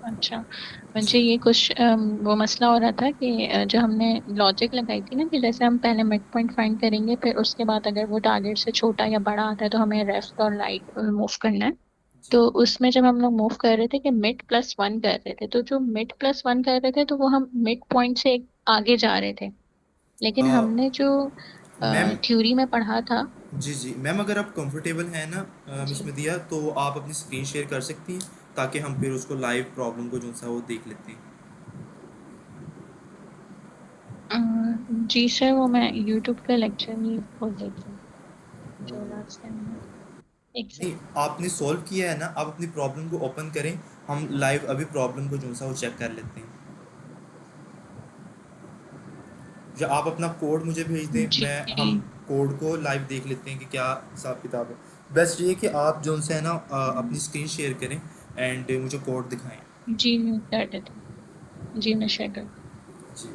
अच्छा, जी मुझे ये कुछ वो मसला हो रहा था कि जो हमने लॉजिक लगाई थी ना कि जैसे हम पहले मिड पॉइंट फाइंड करेंगे, फिर उसके बाद अगर वो टारगेट से छोटा या बड़ा आता है तो हमें लेफ्ट और राइट मूव करना है। जी। तो उसमें जब हम लोग मूव कर रहे थे कि मिड+1 कर रहे थे, तो जो मिड+1 कर रहे थे तो वो हम मिड पॉइंट से आगे जा रहे थे। लेकिन हमने जो मैम, थ्योरी में पढ़ा था। जी जी मैम, अगर आप कंफर्टेबल हैं ना मिस जी। मदिया, तो आप अपनी स्क्रीन शेयर कर सकती हैं ताकि हम फिर उसको लाइव प्रॉब्लम को जो सा वो देख लेते हैं। अ, जी सर, वो मैं यूट्यूब का लेक्चर ही खोल देती हूँ जो लास्ट टाइम में। एक नहीं, सेकंड। आपने सॉल्व किया है ना, आप अपनी प्रॉब्लम को ओपन करें। हम लाइव अभी प्रॉब्लम को जो सा वो चेक कर लेते हैं। या आप अपना कोड मुझे भेज दें, जी। मैं हम कोड को लाइव देख लेते हैं कि क्या हिसाब किताब है। बेस्ट ये कि आप जो है ना अपनी स्क्रीन शेयर करें एंड मुझे कोड दिखाएं। जी मैं कर देती हूँ। जी मैं शेयर कर। जी।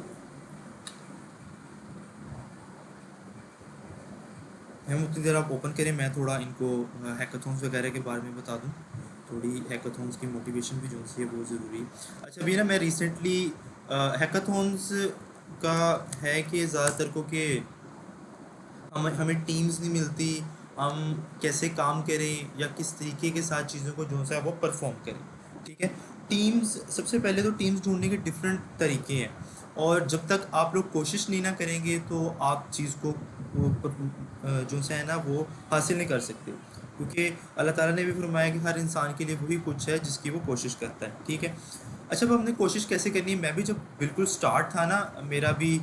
हम उतनी देर आप ओपन करें, मैं थोड़ा इनको हैकाथॉन्स वगैरह के बारे में बता दूं। थोड़ी हैकाथॉन्स की मोटिवेशन भी जो सी है वो ज़रूरी है। अच्छा, अभी ना मैं रिसेंटली हैकाथॉन्स का है कि ज़्यादातर को कि हमें हमें टीम्स नहीं मिलती, हम कैसे काम करें या किस तरीके के साथ चीज़ों को जो सा है वो परफॉर्म करें। ठीक है। टीम्स, सबसे पहले तो टीम्स ढूंढने के डिफरेंट तरीके हैं, और जब तक आप लोग कोशिश नहीं ना करेंगे तो आप चीज़ को जो सा है ना वो हासिल नहीं कर सकते, क्योंकि अल्लाह ताला ने भी फरमाया कि हर इंसान के लिए वही कुछ है जिसकी वो कोशिश करता है। ठीक है। अच्छा, अब हमने कोशिश कैसे करनी है, मैं भी जब बिल्कुल स्टार्ट था ना मेरा भी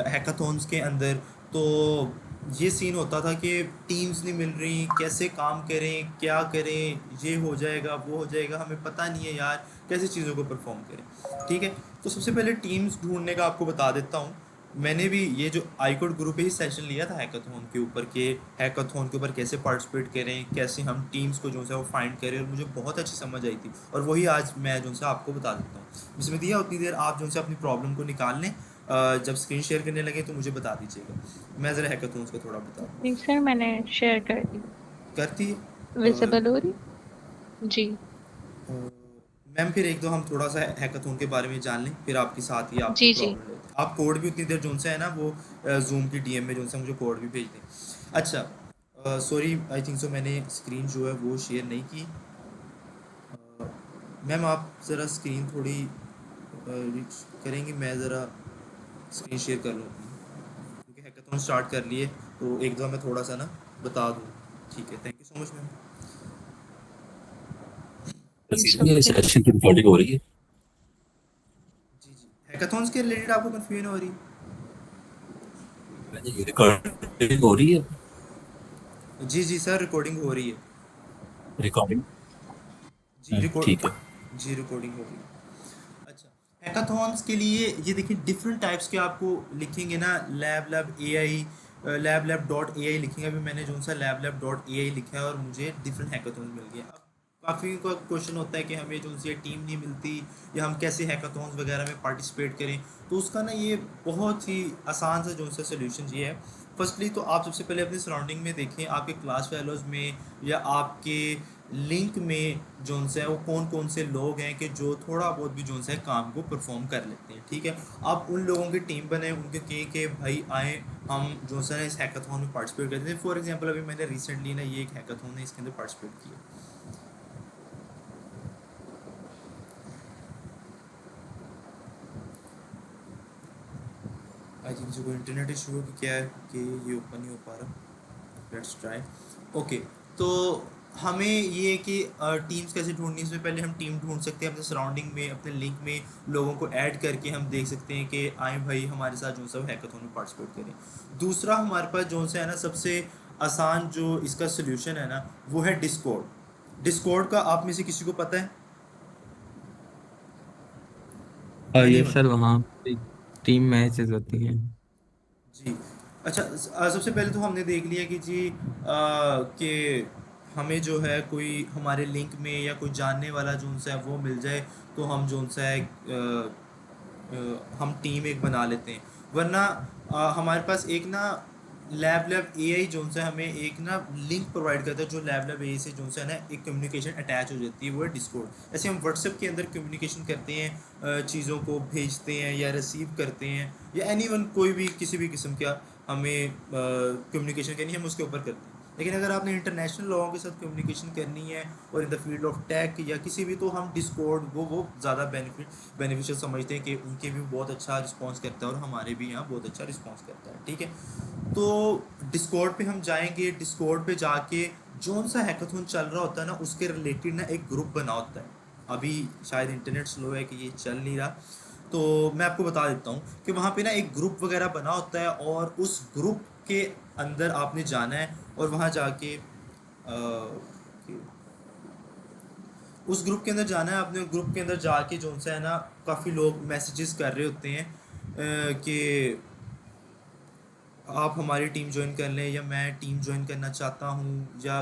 हैकाथॉन्स के अंदर, तो ये सीन होता था कि टीम्स नहीं मिल रही, कैसे काम करें, क्या करें, ये हो जाएगा वो हो जाएगा, हमें पता नहीं है यार कैसे चीज़ों को परफॉर्म करें। ठीक है। तो सबसे पहले टीम्स ढूंढने का आपको बता देता हूँ। मैंने भी ये जो आईकोड ग्रुप पे ही सेशन लिया था हैकाथॉन के ऊपर, के हैकाथॉन के ऊपर कैसे पार्टिसिपेट करें, कैसे हम टीम्स को जो है वो फाइंड करें, और मुझे बहुत अच्छी समझ आई थी, और वही आज मैं जो है आपको बता देता हूँ। जिसमें दिया उतनी देर आप जो है अपनी प्रॉब्लम को निकाल लें। जब स्क्रीन शेयर करने लगे तो मुझे बता दीजिएगा। मैं ज़रा हैकाथॉन्स का थोड़ा बता दूँ। नहीं सर, मैंने शेयर कर दी। करती विजिबल हो रही। जी। मैम, फिर एक दो हम थोड़ा सा हैकाथॉन के बारे में जान लें, फिर आपके साथ ही आपकी जी जी। प्रॉब्लम लेते हैं। आप कोड भी उतनी देर जो सा है ना वो जूम की डीएम में जो सा मुझे कोड भी भेज दें। अच्छा, सॉरी, आई थिंक सो मैंने स्क्रीन जो है वो शेयर नहीं की। मैम, आप ज़रा स्क्रीन थोड़ी रीच करेंगे, मैं ज़रा स्क्रीन शेयर कर लूँ अपनी, क्योंकि हैकाथॉन स्टार्ट कर लिए, तो एक दो मैं थोड़ा सा ना बता दूँ। ठीक है, thank you so much ma'am. It's ये ओके। सेशन की रिकॉर्डिंग हो रही है। जी जी, हैकाथॉन्स के रिलेटेड आपको कन्फ्यूजन हो रही है? मैंने ये रिकॉर्डिंग हो रही है। जी जी सर, रिकॉर्डिंग हो रही है। रिकॉर्डिंग। जी ठीक है। रिकॉर्ड जी, रिकॉर्डिंग हो गई। अच्छा, हैकाथॉन्स के लिए ये देखिए डिफरेंट टाइप्स के आपको लिखेंगे ना, लैब लैब डॉट ए आई लिखेंगे। अभी मैंने जो सा लैब लैब डॉट ए आई लिखा है और मुझे डिफरेंट हैकाथॉन मिल गए। अब काफ़ी का क्वेश्चन होता है कि हमें जो सी टीम नहीं मिलती, या हम कैसे हैकाथॉन्स वगैरह में पार्टिसिपेट करें। तो उसका ना ये बहुत ही आसान सा जो सा सोल्यूशन ये है। फर्स्टली तो आप सबसे पहले अपने सराउंडिंग में देखें, आपके क्लास फेलोज़ में या आपके लिंक में जोन से है वो कौन कौन से लोग हैं कि जो थोड़ा बहुत भी जोन से है काम को परफॉर्म कर लेते हैं। ठीक है। आप उन लोगों की टीम बने, उनके कहें कि भाई आए, हम जो सा है इस हैकाथॉन में पार्टिसिपेट करते हैं। फॉर एग्जांपल अभी मैंने रिसेंटली ना ये एक हैकाथॉन है इसके अंदर पार्टिसिपेट किया। आई थिंक जो इंटरनेट इशू है कि क्या है कि ये ओपन नहीं हो पा रहा। Let's try. ओके। तो हमें ये है कि टीम्स कैसे ढूंढनी है, इसमें पहले हम टीम ढूंढ सकते हैं अपने सराउंडिंग में, अपने लिंक में लोगों को ऐड करके हम देख सकते हैं कि आए भाई हमारे साथ जो सब हैकाथॉन में पार्टिसिपेट करें। दूसरा हमारे पास जो सा है ना सबसे आसान जो इसका सोल्यूशन है ना, वो है डिस्कॉर्ड। डिस्कॉर्ड का आप में से किसी को पता है? ये एनीवन? सर वहाँ पे टीम मैचेस होती हैं। जी। अच्छा, सबसे पहले तो हमने देख लिया कि जी कि हमें जो है कोई हमारे लिंक में या कोई जानने वाला जो सा है वो मिल जाए, तो हम जो सा है हम टीम एक बना लेते हैं। वरना हमारे पास एक ना लैब लैब एआई जो से हमें एक ना लिंक प्रोवाइड करता है, जो लैब लैब एआई से जो से है ना एक कम्युनिकेशन अटैच हो जाती है, वो है डिस्कॉर्ड। ऐसे हम व्हाट्सएप के अंदर कम्युनिकेशन करते हैं, चीज़ों को भेजते हैं या रिसीव करते हैं, या एनी वन कोई भी किसी भी किस्म का हमें कम्युनिकेशन करनी है हम उसके ऊपर करते हैं। लेकिन अगर आपने इंटरनेशनल लोगों के साथ कम्युनिकेशन करनी है और in the field of tech या किसी भी, तो हम डिस्कॉर्ड वो ज़्यादा बेनिफिशियल समझते हैं कि उनके भी बहुत अच्छा रिस्पांस करता है और हमारे भी यहाँ बहुत अच्छा रिस्पांस करता है, ठीक है। तो डिस्कॉर्ड पे हम जाएंगे, डिस्कॉर्ड पे जाके जोन सा हैकाथॉन चल रहा होता है ना उसके रिलेटेड ना एक ग्रुप बना होता है। अभी शायद इंटरनेट स्लो है कि ये चल नहीं रहा, तो मैं आपको बता देता हूँ कि वहाँ पे ना एक ग्रुप वगैरह बना होता है, और उस ग्रुप के अंदर आपने जाना है और वहाँ जाके उस ग्रुप के अंदर जाना है आपने। ग्रुप के अंदर जाके जो सा है ना काफ़ी लोग मैसेजेस कर रहे होते हैं कि आप हमारी टीम ज्वाइन कर लें, या मैं टीम ज्वाइन करना चाहता हूँ, या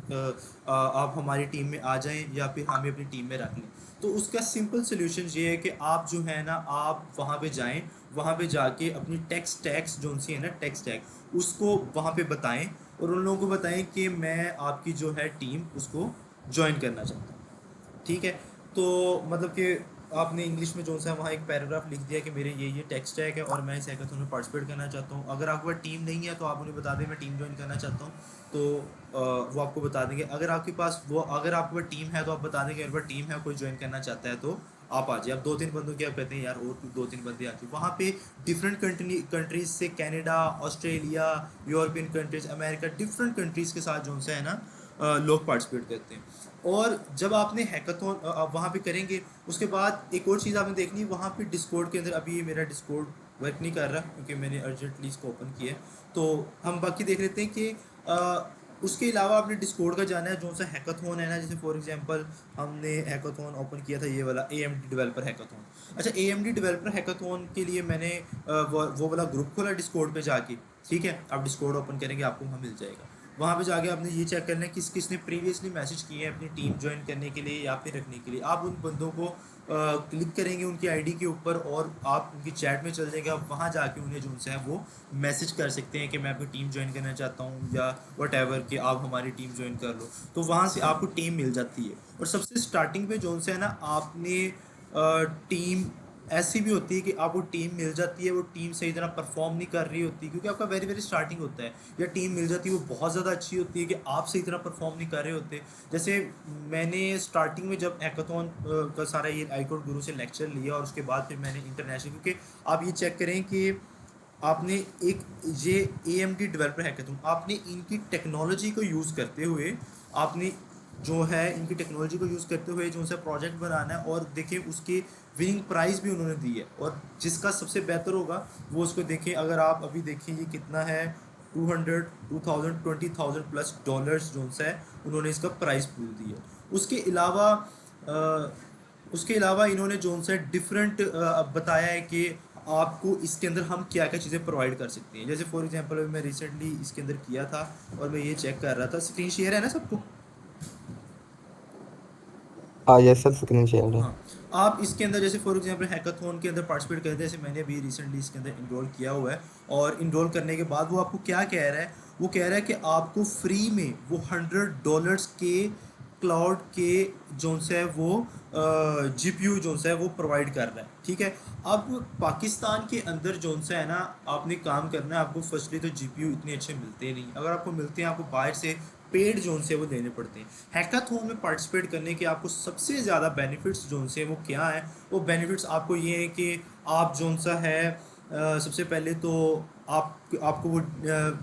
आप हमारी टीम में आ जाएं, या फिर हमें अपनी टीम में रख लें। तो उसका सिंपल सोल्यूशन ये है कि आप जो है ना आप वहाँ पे जाएं, वहाँ पे जाके अपनी टेक्स्ट टैक्स जो सी है ना टेक्स्ट टैग उसको वहाँ पे बताएं, और उन लोगों को बताएं कि मैं आपकी जो है टीम उसको ज्वाइन करना चाहता हूँ, ठीक है। तो मतलब कि आपने इंग्लिश में जो सा है वहाँ एक पैराग्राफ लिख दिया कि मेरे ये टेक्स्ट टैग है और मैं इस हैकाथॉन में पार्टिसिपेट करना चाहता हूँ। अगर आपके पास टीम नहीं है तो आप उन्हें बता दें मैं टीम ज्वाइन करना चाहता हूँ, तो वो आपको बता देंगे। अगर आपके पास अगर आपके पास टीम है तो आप बता देंगे मेरे पास टीम है, कोई ज्वाइन करना चाहता है तो आप आ जाइए। आप 2-3 बंदों की आप कहते हैं यार और 2-3 बंदे आ जाइए। वहाँ पे डिफरेंट कंट्रीज से, Canada, Australia, European countries, America, different countries के साथ जो है ना लोग पार्टिसिपेट करते हैं। और जब आपने हैकाथॉन वहाँ पे करेंगे, उसके बाद एक और चीज़ आपने देखनी है वहाँ पे डिस्कॉर्ड के अंदर। अभी ये मेरा डिस्कॉर्ड वर्क नहीं कर रहा क्योंकि मैंने अर्जेंटली इसको ओपन किया है, तो हम बाकी देख लेते हैं कि उसके अलावा आपने डिस्कॉर्ड का जाना है जो सा हैकाथॉन है ना। जैसे फॉर एग्जांपल हमने हैकाथॉन ओपन किया था, ये वाला AMD डेवलपर हैकाथॉन। अच्छा, AMD डेवलपर हैकाथॉन के लिए मैंने वो वाला ग्रुप खोला डिस्कॉर्ड पे जाके, ठीक है। आप डिस्कॉर्ड ओपन करेंगे आपको वहाँ मिल जाएगा। वहाँ पे जाके आपने ये चेक करना है किस किसने प्रीवियसली मैसेज किए हैं अपनी टीम ज्वाइन करने के लिए या फिर रखने के लिए। आप उन बंदों को क्लिक करेंगे उनकी आईडी के ऊपर, और आप उनकी चैट में चल जाएंगे। आप वहाँ जाके उन्हें जो है वो मैसेज कर सकते हैं कि मैं अपनी टीम ज्वाइन करना चाहता हूँ, या वट एवर कि आप हमारी टीम ज्वाइन कर लो। तो वहाँ से आपको टीम मिल जाती है। और सबसे स्टार्टिंग पे जो है ना आपने टीम ऐसी भी होती है कि आपको टीम मिल जाती है, वो टीम सही तरह परफॉर्म नहीं कर रही होती क्योंकि आपका वेरी वेरी स्टार्टिंग होता है, या टीम मिल जाती है वो बहुत ज़्यादा अच्छी होती है कि आप सही तरह परफॉर्म नहीं कर रहे होते। जैसे मैंने स्टार्टिंग में जब हैकाथॉन का सारा ये आईकोड गुरु से लेक्चर लिया और उसके बाद फिर मैंने इंटरनेशनल, क्योंकि आप ये चेक करें कि आपने एक ये AMD डेवलपर हैकाथॉन आपने इनकी टेक्नोलॉजी को यूज़ करते हुए आपने जो है इनकी टेक्नोलॉजी को यूज़ करते हुए जो सा प्रोजेक्ट बनाना है, और देखिए उसकी विनिंग प्राइस भी उन्होंने दी है। और जिसका सबसे बेहतर होगा वो उसको देखें। अगर आप अभी देखें ये कितना है, 200 20,000 प्लस डॉलर्स जो सा है उन्होंने इसका प्राइस पूल दी है। उसके अलावा उसके अलावा इन्होंने जो सा डिफरेंट बताया है कि आपको इसके अंदर हम क्या क्या चीज़ें प्रोवाइड कर सकते हैं। जैसे फॉर एग्जांपल मैं रिसेंटली इसके अंदर किया था और मैं ये चेक कर रहा था, स्क्रीन शेयर है ना सबको? हाँ यस सर, स्क्रीन शेयर है। हाँ, आप इसके अंदर जैसे फॉर एग्जांपल हैकाथॉन के अंदर पार्टिसिपेट करते हैं, जैसे मैंने अभी रिसेंटली इसके अंदर इनरोल किया हुआ है। और इनरोल करने के बाद वो आपको क्या कह रहा है, वो कह रहा है कि आपको फ्री में वो $100 के क्लाउड के जो से है वो GPU जो है वो प्रोवाइड कर रहा है, ठीक है। अब पाकिस्तान के अंदर जो सा है ना आपने काम करना है। आपको फर्स्टली तो GPU इतने अच्छे मिलते नहीं, अगर आपको मिलते हैं आपको बाहर से पेड जोन से वो देने पड़ते हैं। हैकाथॉन में पार्टिसिपेट करने के आपको सबसे ज़्यादा बेनिफिट्स जोन से वो क्या है, वो बेनिफिट्स आपको ये है कि आप जोन सा है सबसे पहले तो आपको वो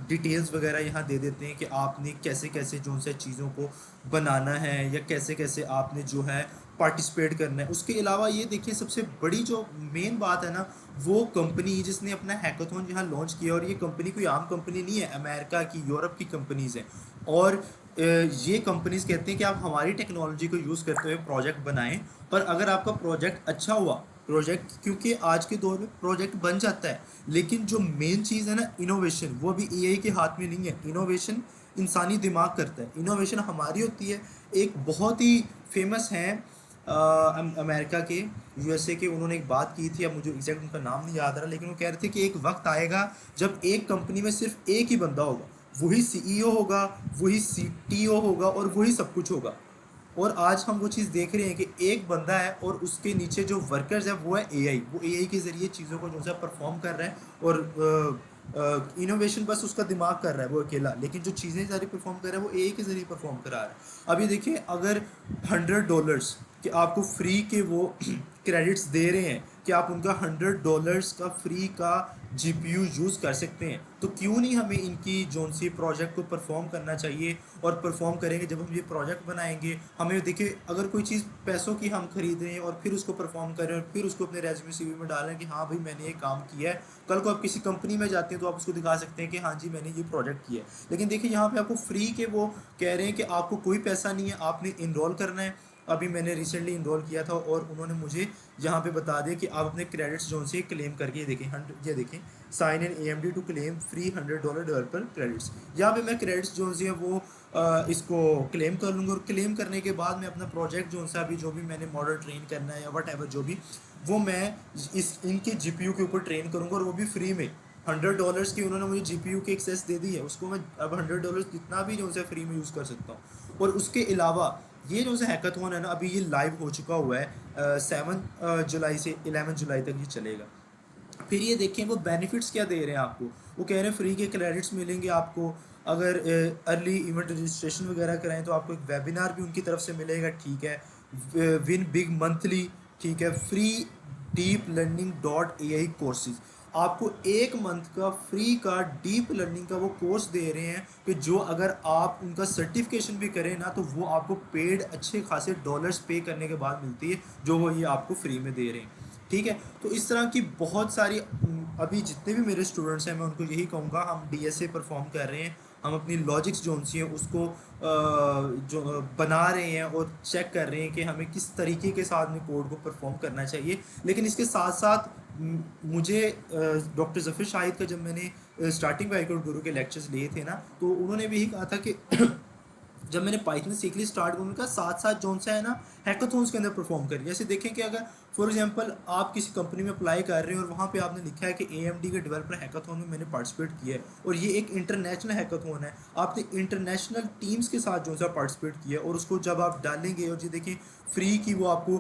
डिटेल्स वगैरह यहाँ दे देते हैं कि आपने कैसे कैसे जो से चीज़ों को बनाना है, या कैसे कैसे आपने जो है पार्टिसिपेट करना है। उसके अलावा ये देखिए सबसे बड़ी जो मेन बात है ना, वो कंपनी जिसने अपना हैकाथॉन यहाँ लॉन्च किया, और ये कंपनी कोई आम कंपनी नहीं है, अमेरिका की, यूरोप की कंपनीज़ हैं। और ये कंपनीज कहते हैं कि आप हमारी टेक्नोलॉजी को यूज़ करते हुए प्रोजेक्ट बनाएं, पर अगर आपका प्रोजेक्ट अच्छा हुआ, प्रोजेक्ट क्योंकि आज के दौर में प्रोजेक्ट बन जाता है, लेकिन जो मेन चीज़ है ना इनोवेशन, वो अभी AI के हाथ में नहीं है। इनोवेशन इंसानी दिमाग करता है, इनोवेशन हमारी होती है। एक बहुत ही फेमस है अमेरिका के, यूएसए के, उन्होंने एक बात की थी, अब मुझे एग्जैक्ट उनका नाम नहीं याद आ रहा, लेकिन वो कह रहे थे कि एक वक्त आएगा जब एक कंपनी में सिर्फ एक ही बंदा होगा, वही सीईओ होगा, वही सीटीओ होगा और वही सब कुछ होगा। और आज हम वो चीज़ देख रहे हैं कि एक बंदा है और उसके नीचे जो वर्कर्स है वो है एआई, वो एआई के ज़रिए चीज़ों को जो है परफॉर्म कर रहा है, और इनोवेशन बस उसका दिमाग कर रहा है वो अकेला, लेकिन जो चीज़ें सारी परफॉर्म कर रहा है वो एआई के ज़रिए परफॉर्म करा रहा है। अब ये देखिए, अगर $100 कि आपको फ्री के वो क्रेडिट्स दे रहे हैं कि आप उनका $100 का फ्री का जीपीयू यूज़ कर सकते हैं, तो क्यों नहीं हमें इनकी जोन सी प्रोजेक्ट को परफॉर्म करना चाहिए। और परफॉर्म करेंगे, जब हम ये प्रोजेक्ट बनाएंगे, हमें देखिए अगर कोई चीज़ पैसों की हम खरीद रहे हैं और फिर उसको परफॉर्म कर रहे हैं और फिर उसको अपने रेज्यूमे सीवी में डाल रहे हैं कि हाँ भाई मैंने ये काम किया है, कल को आप किसी कंपनी में जाते हैं तो आप उसको दिखा सकते हैं कि हाँ जी मैंने ये प्रोजेक्ट किया है। लेकिन देखिए यहाँ पे आपको फ्री के वो कह रहे हैं कि आपको कोई पैसा नहीं है, आपने इनरोल करना है। अभी मैंने रिसेंटली इनरोल किया था और उन्होंने मुझे यहाँ पे बता दिया कि आप अपने क्रेडिट्स जो से क्लेम करके, ये देखें, sign in AMD to claim free $100 developer credits. यहाँ पे मैं क्रेडिट्स जो है वो इसको क्लेम कर लूँगा, और क्लेम करने के बाद मैं अपना प्रोजेक्ट जो सा अभी जो भी मैंने मॉडल ट्रेन करना है या वट एवर जो भी, वो मैं इस इनके जीपीयू के ऊपर ट्रेन करूँगा, और वो भी फ्री में। $100 की उन्होंने मुझे जीपीयू की एक्सेस दे दी है, उसको मैं अब $100 जितना भी जो है फ्री में यूज़ कर सकता हूँ। और उसके अलावा ये जो है हैकाथॉन है ना, अभी ये लाइव हो चुका हुआ है, 7 जुलाई से 11 जुलाई तक ये चलेगा। फिर ये देखें वो बेनिफिट्स क्या दे रहे हैं आपको। वो कह रहे हैं फ्री के क्रेडिट्स मिलेंगे आपको, अगर अर्ली इवेंट रजिस्ट्रेशन वगैरह कराएं तो आपको एक वेबिनार भी उनकी तरफ से मिलेगा, ठीक है, विन बिग मंथली, ठीक है, free deep learning .ai courses, आपको 1 मंथ का फ्री का डीप लर्निंग का वो कोर्स दे रहे हैं कि जो अगर आप उनका सर्टिफिकेशन भी करें ना, तो वो आपको पेड अच्छे खासे डॉलर्स पे करने के बाद मिलती है, जो वो ये आपको फ्री में दे रहे हैं। ठीक है, तो इस तरह की बहुत सारी अभी जितने भी मेरे स्टूडेंट्स हैं मैं उनको यही कहूँगा, हम डीएसए परफॉर्म कर रहे हैं, हम अपनी लॉजिक्स जो सी हैं उसको जो बना रहे हैं और चेक कर रहे हैं कि हमें किस तरीके के साथ में कोड को परफॉर्म करना चाहिए। लेकिन इसके साथ साथ मुझे डॉक्टर ज़फ़र शाहिद का जब मैंने स्टार्टिंग वाइकोड गुरु के लेक्चर्स लिए थे ना, तो उन्होंने भी यही कहा था कि जब मैंने पाइथन सीख ली स्टार्ट करने का, साथ साथ जोन सा है ना हैकाथॉन्स के अंदर परफॉर्म करिए। जैसे देखें कि अगर फॉर एग्जांपल आप किसी कंपनी में अप्लाई कर रहे हैं और वहाँ पे आपने लिखा है कि AMD के डेवलपर हैकाथॉन में मैंने पार्टिसिपेट किया है, और ये एक इंटरनेशनल हैकाथॉन है, आपने इंटरनेशनल टीम्स के साथ जो सा पार्टिसिपेट किया है, और उसको जब आप डालेंगे, और ये देखें फ्री की वो आपको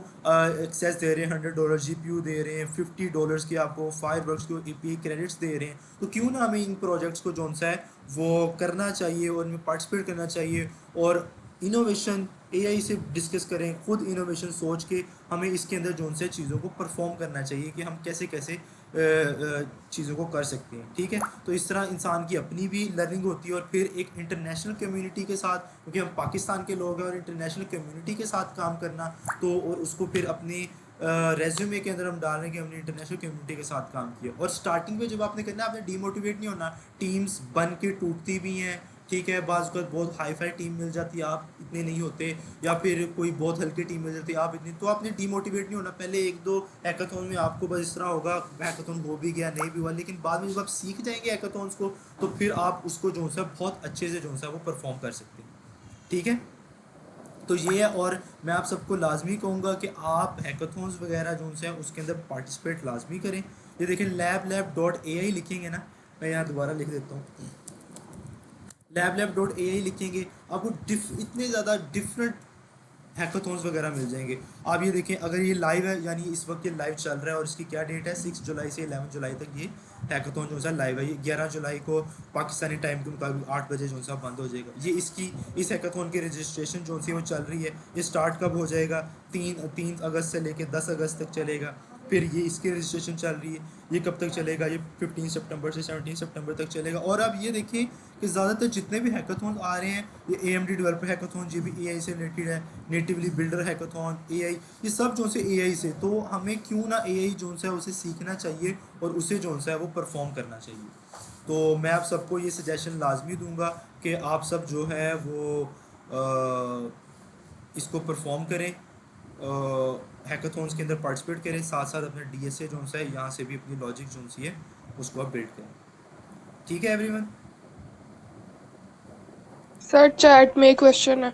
एक्सेस दे रहे हैं, $100 जीपीयू दे रहे हैं, $50 की आपको फायरवर्क्स को API क्रेडिट्स दे रहे हैं, तो क्यों ना हमें इन प्रोजेक्ट्स को जो सा है वो करना चाहिए और इनमें पार्टिसिपेट करना चाहिए। और इनोवेशन AI से डिस्कस करें, खुद इनोवेशन सोच के हमें इसके अंदर जो से चीज़ों को परफॉर्म करना चाहिए कि हम कैसे कैसे चीज़ों को कर सकते हैं। ठीक है, तो इस तरह इंसान की अपनी भी लर्निंग होती है, और फिर एक इंटरनेशनल कम्युनिटी के साथ, क्योंकि हम पाकिस्तान के लोग हैं, और इंटरनेशनल कम्युनिटी के साथ काम करना, तो और उसको फिर अपने रेज्यूमे के अंदर हम डाल रहे हैं कि हमने इंटरनेशनल कम्युनिटी के साथ काम किया। और स्टार्टिंग में जब आपने करना है, आपने डीमोटिवेट नहीं होना, टीम्स बन के टूटती भी हैं, ठीक है, बाज़ वक़्त बहुत हाई फाई टीम मिल जाती है, आप इतने नहीं होते, या फिर कोई बहुत हल्की टीम मिल जाती है, आप इतने, तो आपने डीमोटिवेट नहीं होना। पहले 1-2 हैकाथॉन में आपको बस इस तरह होगा, हैकाथॉन हो भी गया, नहीं भी हुआ, लेकिन बाद में जब आप सीख जाएंगे हैकाथॉन्स को, तो फिर आप उसको जो है बहुत अच्छे से जो है वो परफॉर्म कर सकते हैं। ठीक है, तो ये है। और मैं आप सबको लाजमी कहूँगा कि आप हैकाथॉन्स वगैरह जो है उसके अंदर पार्टिसिपेट लाजमी करें। ये देखें, lab.ai लिखेंगे ना, मैं यहाँ दोबारा लिख देता हूँ, lab.ai लिखेंगे, आपको इतने ज़्यादा डिफरेंट हैकाथॉन्स वगैरह मिल जाएंगे। आप ये देखें, अगर ये लाइव है, यानी इस वक्त ये लाइव चल रहा है, और इसकी क्या डेट है, 6 जुलाई से 11 जुलाई तक ये हैकाथॉन जो सा लाइव है। ये 11 जुलाई को पाकिस्तानी टाइम के मुताबिक 8 बजे जो सा बंद हो जाएगा। ये इस हैकाथॉन की रजिस्ट्रेशन जो सी वो चल रही है। ये स्टार्ट कब हो जाएगा, 3 अगस्त से लेकर 10 अगस्त तक चलेगा। फिर ये इसकी रजिस्ट्रेशन चल रही है, ये कब तक चलेगा, ये 15 सितंबर से 17 सितंबर तक चलेगा। और अब ये देखिए कि ज़्यादातर जितने भी हैकाथॉन आ रहे हैं, ये AMD डेवलपर हैकाथॉन, ये भी AI से रिलेटेड है, नेटिवली बिल्डर हैकाथॉन AI, ये सब जो से AI से, तो हमें क्यों ना AI जो है उसे सीखना चाहिए और उसे जो है वो परफॉर्म करना चाहिए। तो मैं आप सबको ये सजेशन लाजमी दूंगा कि आप सब जो है वो इसको परफॉर्म करें, हैकाथॉन्स के अंदर पार्टिसिपेट करें, साथ साथ अपना DSA जो है यहाँ से भी अपनी लॉजिक जो सी है उसको आप बिल्ड करें। ठीक है एवरीवन? सर चैट में क्वेश्चन है।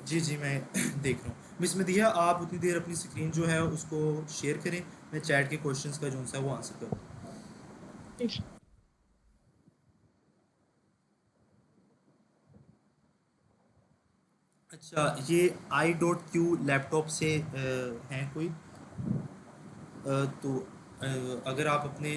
जी जी, मैं देख रहा हूँ। मिस मदिया आप उतनी देर अपनी स्क्रीन जो है उसको शेयर करें, मैं चैट के क्वेश्चंस का जो सा है वो आंसर करूँ। अच्छा, ये आई डॉट क्यू लैपटॉप से हैं कोई? तो अगर आप अपने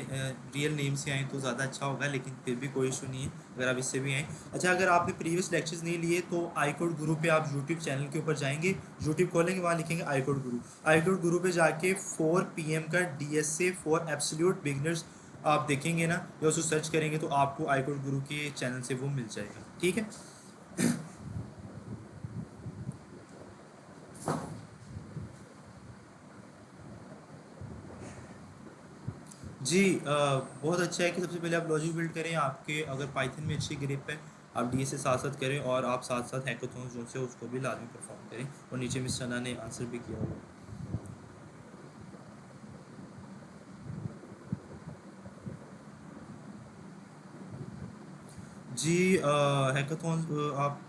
रियल नेम से आएँ तो ज़्यादा अच्छा होगा, लेकिन फिर भी कोई इशू नहीं है अगर आप इससे भी आएँ। अच्छा, अगर आपने प्रीवियस लेक्चर्स नहीं लिए तो आई कोड गुरु पे आप यूट्यूब चैनल के ऊपर जाएंगे, यूट्यूब खोलेंगे, वहाँ लिखेंगे आई कोड गुरु। आई कोड गुरु पे जाके 4 PM का DSA फॉर एब्सोल्यूट बिगनर्स आप देखेंगे ना, या उसको सर्च करेंगे तो आपको आई कोड गुरु के चैनल से वो मिल जाएगा, ठीक है। जी बहुत अच्छा है कि सबसे पहले आप लॉजिक बिल्ड करें, आपके अगर पाइथन में अच्छी ग्रिप है आप डी से साथ साथ करें, और आप साथ साथ हैकाथॉन जो से उसको भी लाजमी परफॉर्म करें। और नीचे मिस सना ने आंसर भी किया हुआ। जी हैकाथॉन आप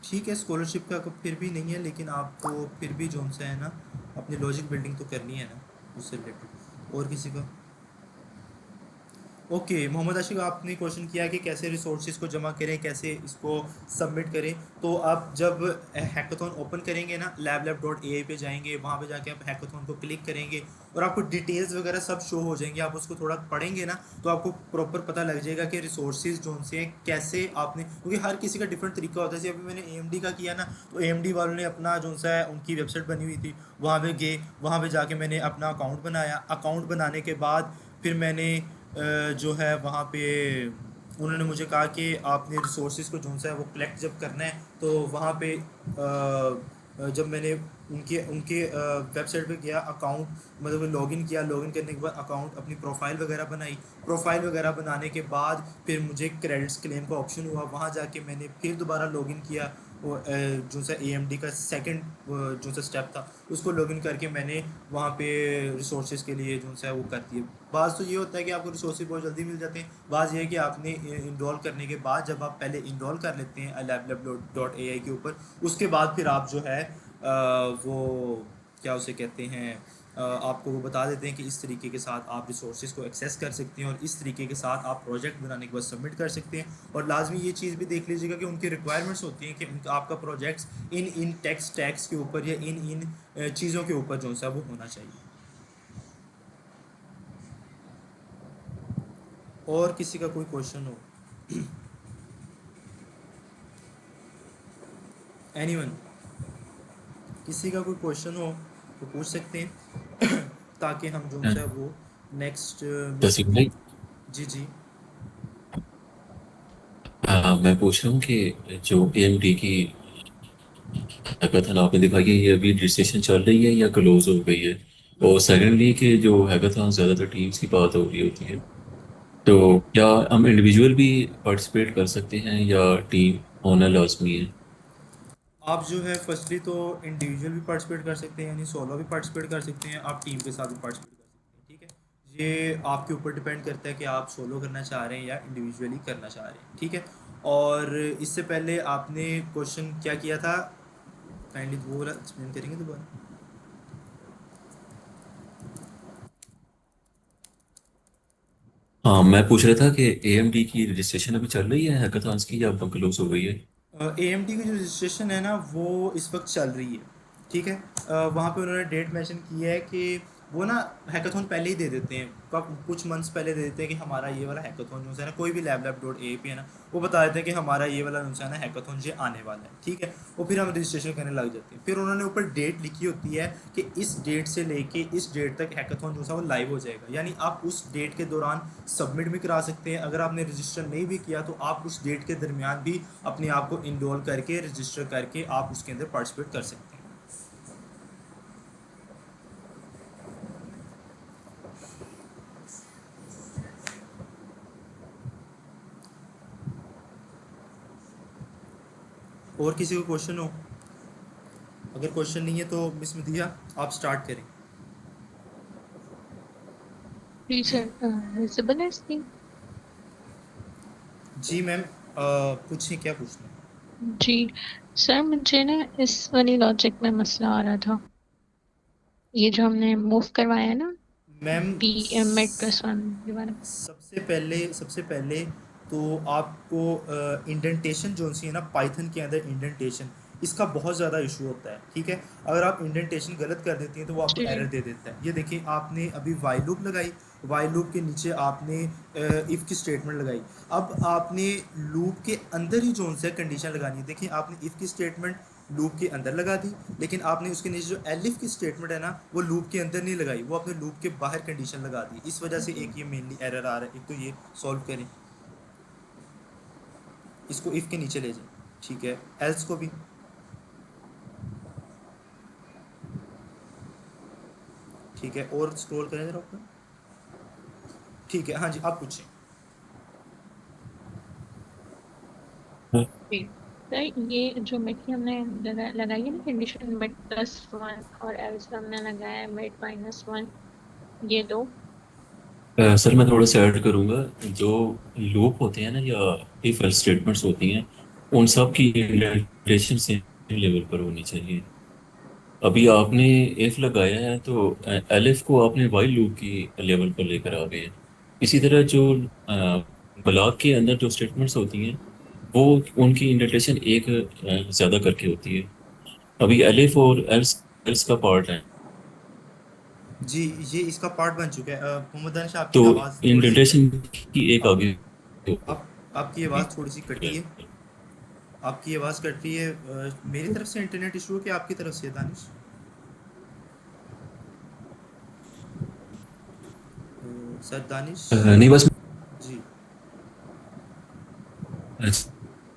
ठीक है, स्कॉलरशिप का फिर भी नहीं है, लेकिन आपको फिर भी जो सा है ना अपनी लॉजिक बिल्डिंग तो करनी है ना उससे रिलेटेड। और किसी का? ओके मोहम्मद आशिक, आपने क्वेश्चन किया कि कैसे रिसोर्सेज को जमा करें, कैसे इसको सबमिट करें। तो आप जब हैकाथॉन ओपन करेंगे ना, lablab.ai पे जाएंगे, वहाँ पे जाके आप हैकाथॉन को क्लिक करेंगे और आपको डिटेल्स वगैरह सब शो हो जाएंगे। आप उसको थोड़ा पढ़ेंगे ना तो आपको प्रॉपर पता लग जाएगा कि रिसोर्सेज जो से हैं कैसे आपने, क्योंकि हर किसी का डिफरेंट तरीका होता है। जैसे अभी मैंने AMD का किया ना, तो AMD वालों ने अपना जो सा है उनकी वेबसाइट बनी हुई थी, वहाँ पे गए, वहाँ पे जाके मैंने अपना अकाउंट बनाया। अकाउंट बनाने के बाद फिर मैंने जो है वहाँ पे उन्होंने मुझे कहा कि आपने रिसोर्सेज को जो सा है वो कलेक्ट जब करना है, तो वहाँ पे जब मैंने उनके उनके वेबसाइट पे गया, अकाउंट मतलब लॉगिन किया, लॉगिन करने के बाद अकाउंट अपनी प्रोफाइल वगैरह बनाई, प्रोफाइल वगैरह बनाने के बाद फिर मुझे क्रेडिट्स क्लेम का ऑप्शन हुआ, वहाँ जाके मैंने फिर दोबारा लॉगिन किया। वो जो सा AMD का सेकंड जो सा स्टेप था उसको लॉगिन करके मैंने वहाँ पे रिसोर्सेज के लिए जो सा है वो कर दिए। बाज़ तो ये होता है कि आपको रिसोर्सेज बहुत जल्दी मिल जाते हैं, बाज़ ये है कि आपने इनरोल करने के बाद जब आप पहले इनरोल कर लेते हैं lablab.ai के ऊपर, उसके बाद फिर आप जो है वो क्या उसे कहते हैं, आपको वो बता देते हैं कि इस तरीके के साथ आप रिसोर्सेज को एक्सेस कर सकते हैं और इस तरीके के साथ आप प्रोजेक्ट बनाने के बाद सबमिट कर सकते हैं। और लाजमी ये चीज़ भी देख लीजिएगा कि उनकी रिक्वायरमेंट्स होती हैं कि आपका projects in in text tax के ऊपर या इन इन चीज़ों के ऊपर जो सा वो होना चाहिए। और किसी का कोई क्वेश्चन हो? एनीवन, किसी का कोई क्वेश्चन हो तो पूछ सकते हैं ताकि हम जो सा है वो नेक्स्ट मिस। तस्वीर भाई, जी जी। मैं पूछ रहा हूँ कि जो AMD की हैकाथन आपने दिखा कि ये अभी रजिस्ट्रेशन चल रही है या क्लोज हो गई है? और सेकेंडली कि जो हैकाथन ज़्यादातर टीम्स की बात हो रही होती है, तो क्या हम इंडिविजुअल भी पार्टिसिपेट कर सकते हैं या टीम होना लाजमी है? आप जो है फर्स्टली तो इंडिविजुअल भी पार्टिसिपेट कर सकते हैं, यानी सोलो भी पार्टिसिपेट कर सकते हैं, आप टीम के साथ भी पार्टिसिपेट कर सकते हैं, ठीक है। ये आपके ऊपर डिपेंड करता है कि आप सोलो करना चाह रहे हैं या इंडिविजुअली करना चाह रहे हैं, ठीक है। और इससे पहले आपने क्वेश्चन क्या किया था, काइंडली वो वाला एक्सप्लेन करेंगे दोबारा? हाँ, मैं पूछ रहा था कि AMD की रजिस्ट्रेशन अभी चल रही है हैकाथॉन्स की या अब क्लोज हो गई है? AMD की जो रजिस्ट्रेशन है ना वो इस वक्त चल रही है, ठीक है। वहाँ पे उन्होंने डेट मेंशन की है कि वो ना हैकाथॉन पहले ही दे देते हैं, कुछ मंथ्स पहले दे देते हैं कि हमारा ये वाला हैकाथॉन जो है ना, कोई भी lablab.ai पे है ना, वो बता देते हैं कि हमारा ये वाला जो है ना हैकाथॉन ये आने वाला है, ठीक है। वो फिर हम रजिस्ट्रेशन करने लग जाते हैं, फिर उन्होंने ऊपर डेट लिखी होती है कि इस डेट से लेके इस डेट तक हैकाथॉन जो है वो लाइव हो जाएगा, यानी आप उस डेट के दौरान सबमिट भी करा सकते हैं। अगर आपने रजिस्टर नहीं भी किया तो आप उस डेट के दरमियान भी अपने आप को इनरोल करके रजिस्टर करके आप उसके अंदर पार्टिसिपेट कर सकते हैं। और किसी को क्वेश्चन हो? अगर क्वेश्चन नहीं है तो मिस मिथिया आप स्टार्ट करें। जी सर, विजिबल है स्क्रीन? जी मैम, पूछिए क्या पूछना है? जी सर, मुझे ना इस वाली लॉजिक में मसला आ रहा था। ये जो हमने मूव करवाया है ना, ma'am B M mid plus one ये वाला। सबसे पहले तो आपको इंडेंटेशन जो सी है ना पाइथन के अंदर इंडेंटेशन, इसका बहुत ज़्यादा इशू होता है, ठीक है। अगर आप इंडेंटेशन गलत कर देती हैं तो वो आपको एरर जी दे देता है। ये देखिए, आपने अभी वाई लूप लगाई, वाई लूप के नीचे आपने इफ़ की स्टेटमेंट लगाई। अब आपने लूप के अंदर ही जो सा कंडीशन लगानी है, देखिए आपने इफ़ की स्टेटमेंट लूप के अंदर लगा दी, लेकिन आपने उसके नीचे जो एलिफ की स्टेटमेंट है ना वो लूप के अंदर नहीं लगाई, वो आपने लूप के बाहर कंडीशन लगा दी। इस वजह से एक ये मेनली एरर आ रहा है। एक तो ये सॉल्व करें, इसको इफ़ के नीचे ले जाएं, ठीक है। एल्स को भी, ठीक है, और स्क्रॉल करें जरा ऊपर, ठीक है। हाँ जी, आप पूछें। जी सर, ये जो मेड की हमने लगाई है ना कंडीशन, मेड प्लस वन, और एल्स हमने लगाया है मेड माइनस वन, ये दो। सर मैं थोड़ा सा ऐड करूंगा। जो लूप होते हैं ना या इफ एल्स स्टेटमेंट्स होती हैं, उन सब की इंडेंटेशन सेम लेवल पर होनी चाहिए। अभी आपने इफ लगाया है तो एलिफ को आपने वाइल लूप की लेवल पर लेकर आ गए हैं। इसी तरह जो ब्लॉक के अंदर जो स्टेटमेंट्स होती हैं, वो उनकी इंडेंटेशन एक ज्यादा करके होती है। अभी एलिफ और एल्स एल्स का पार्ट है, जी, ये इसका पार्ट बन चुका है। मोहम्मद दानिश, तो आपकी आवाज़ थोड़ी सी इंडेंटेशन की एक आप, आगे आप आपकी आवाज़ थोड़ी सी कटी है। आपकी आवाज़ कट रही है। मेरी तरफ से इंटरनेट इशू है कि आपकी तरफ से है, दानिश? सर दानिश। नहीं बस। जी।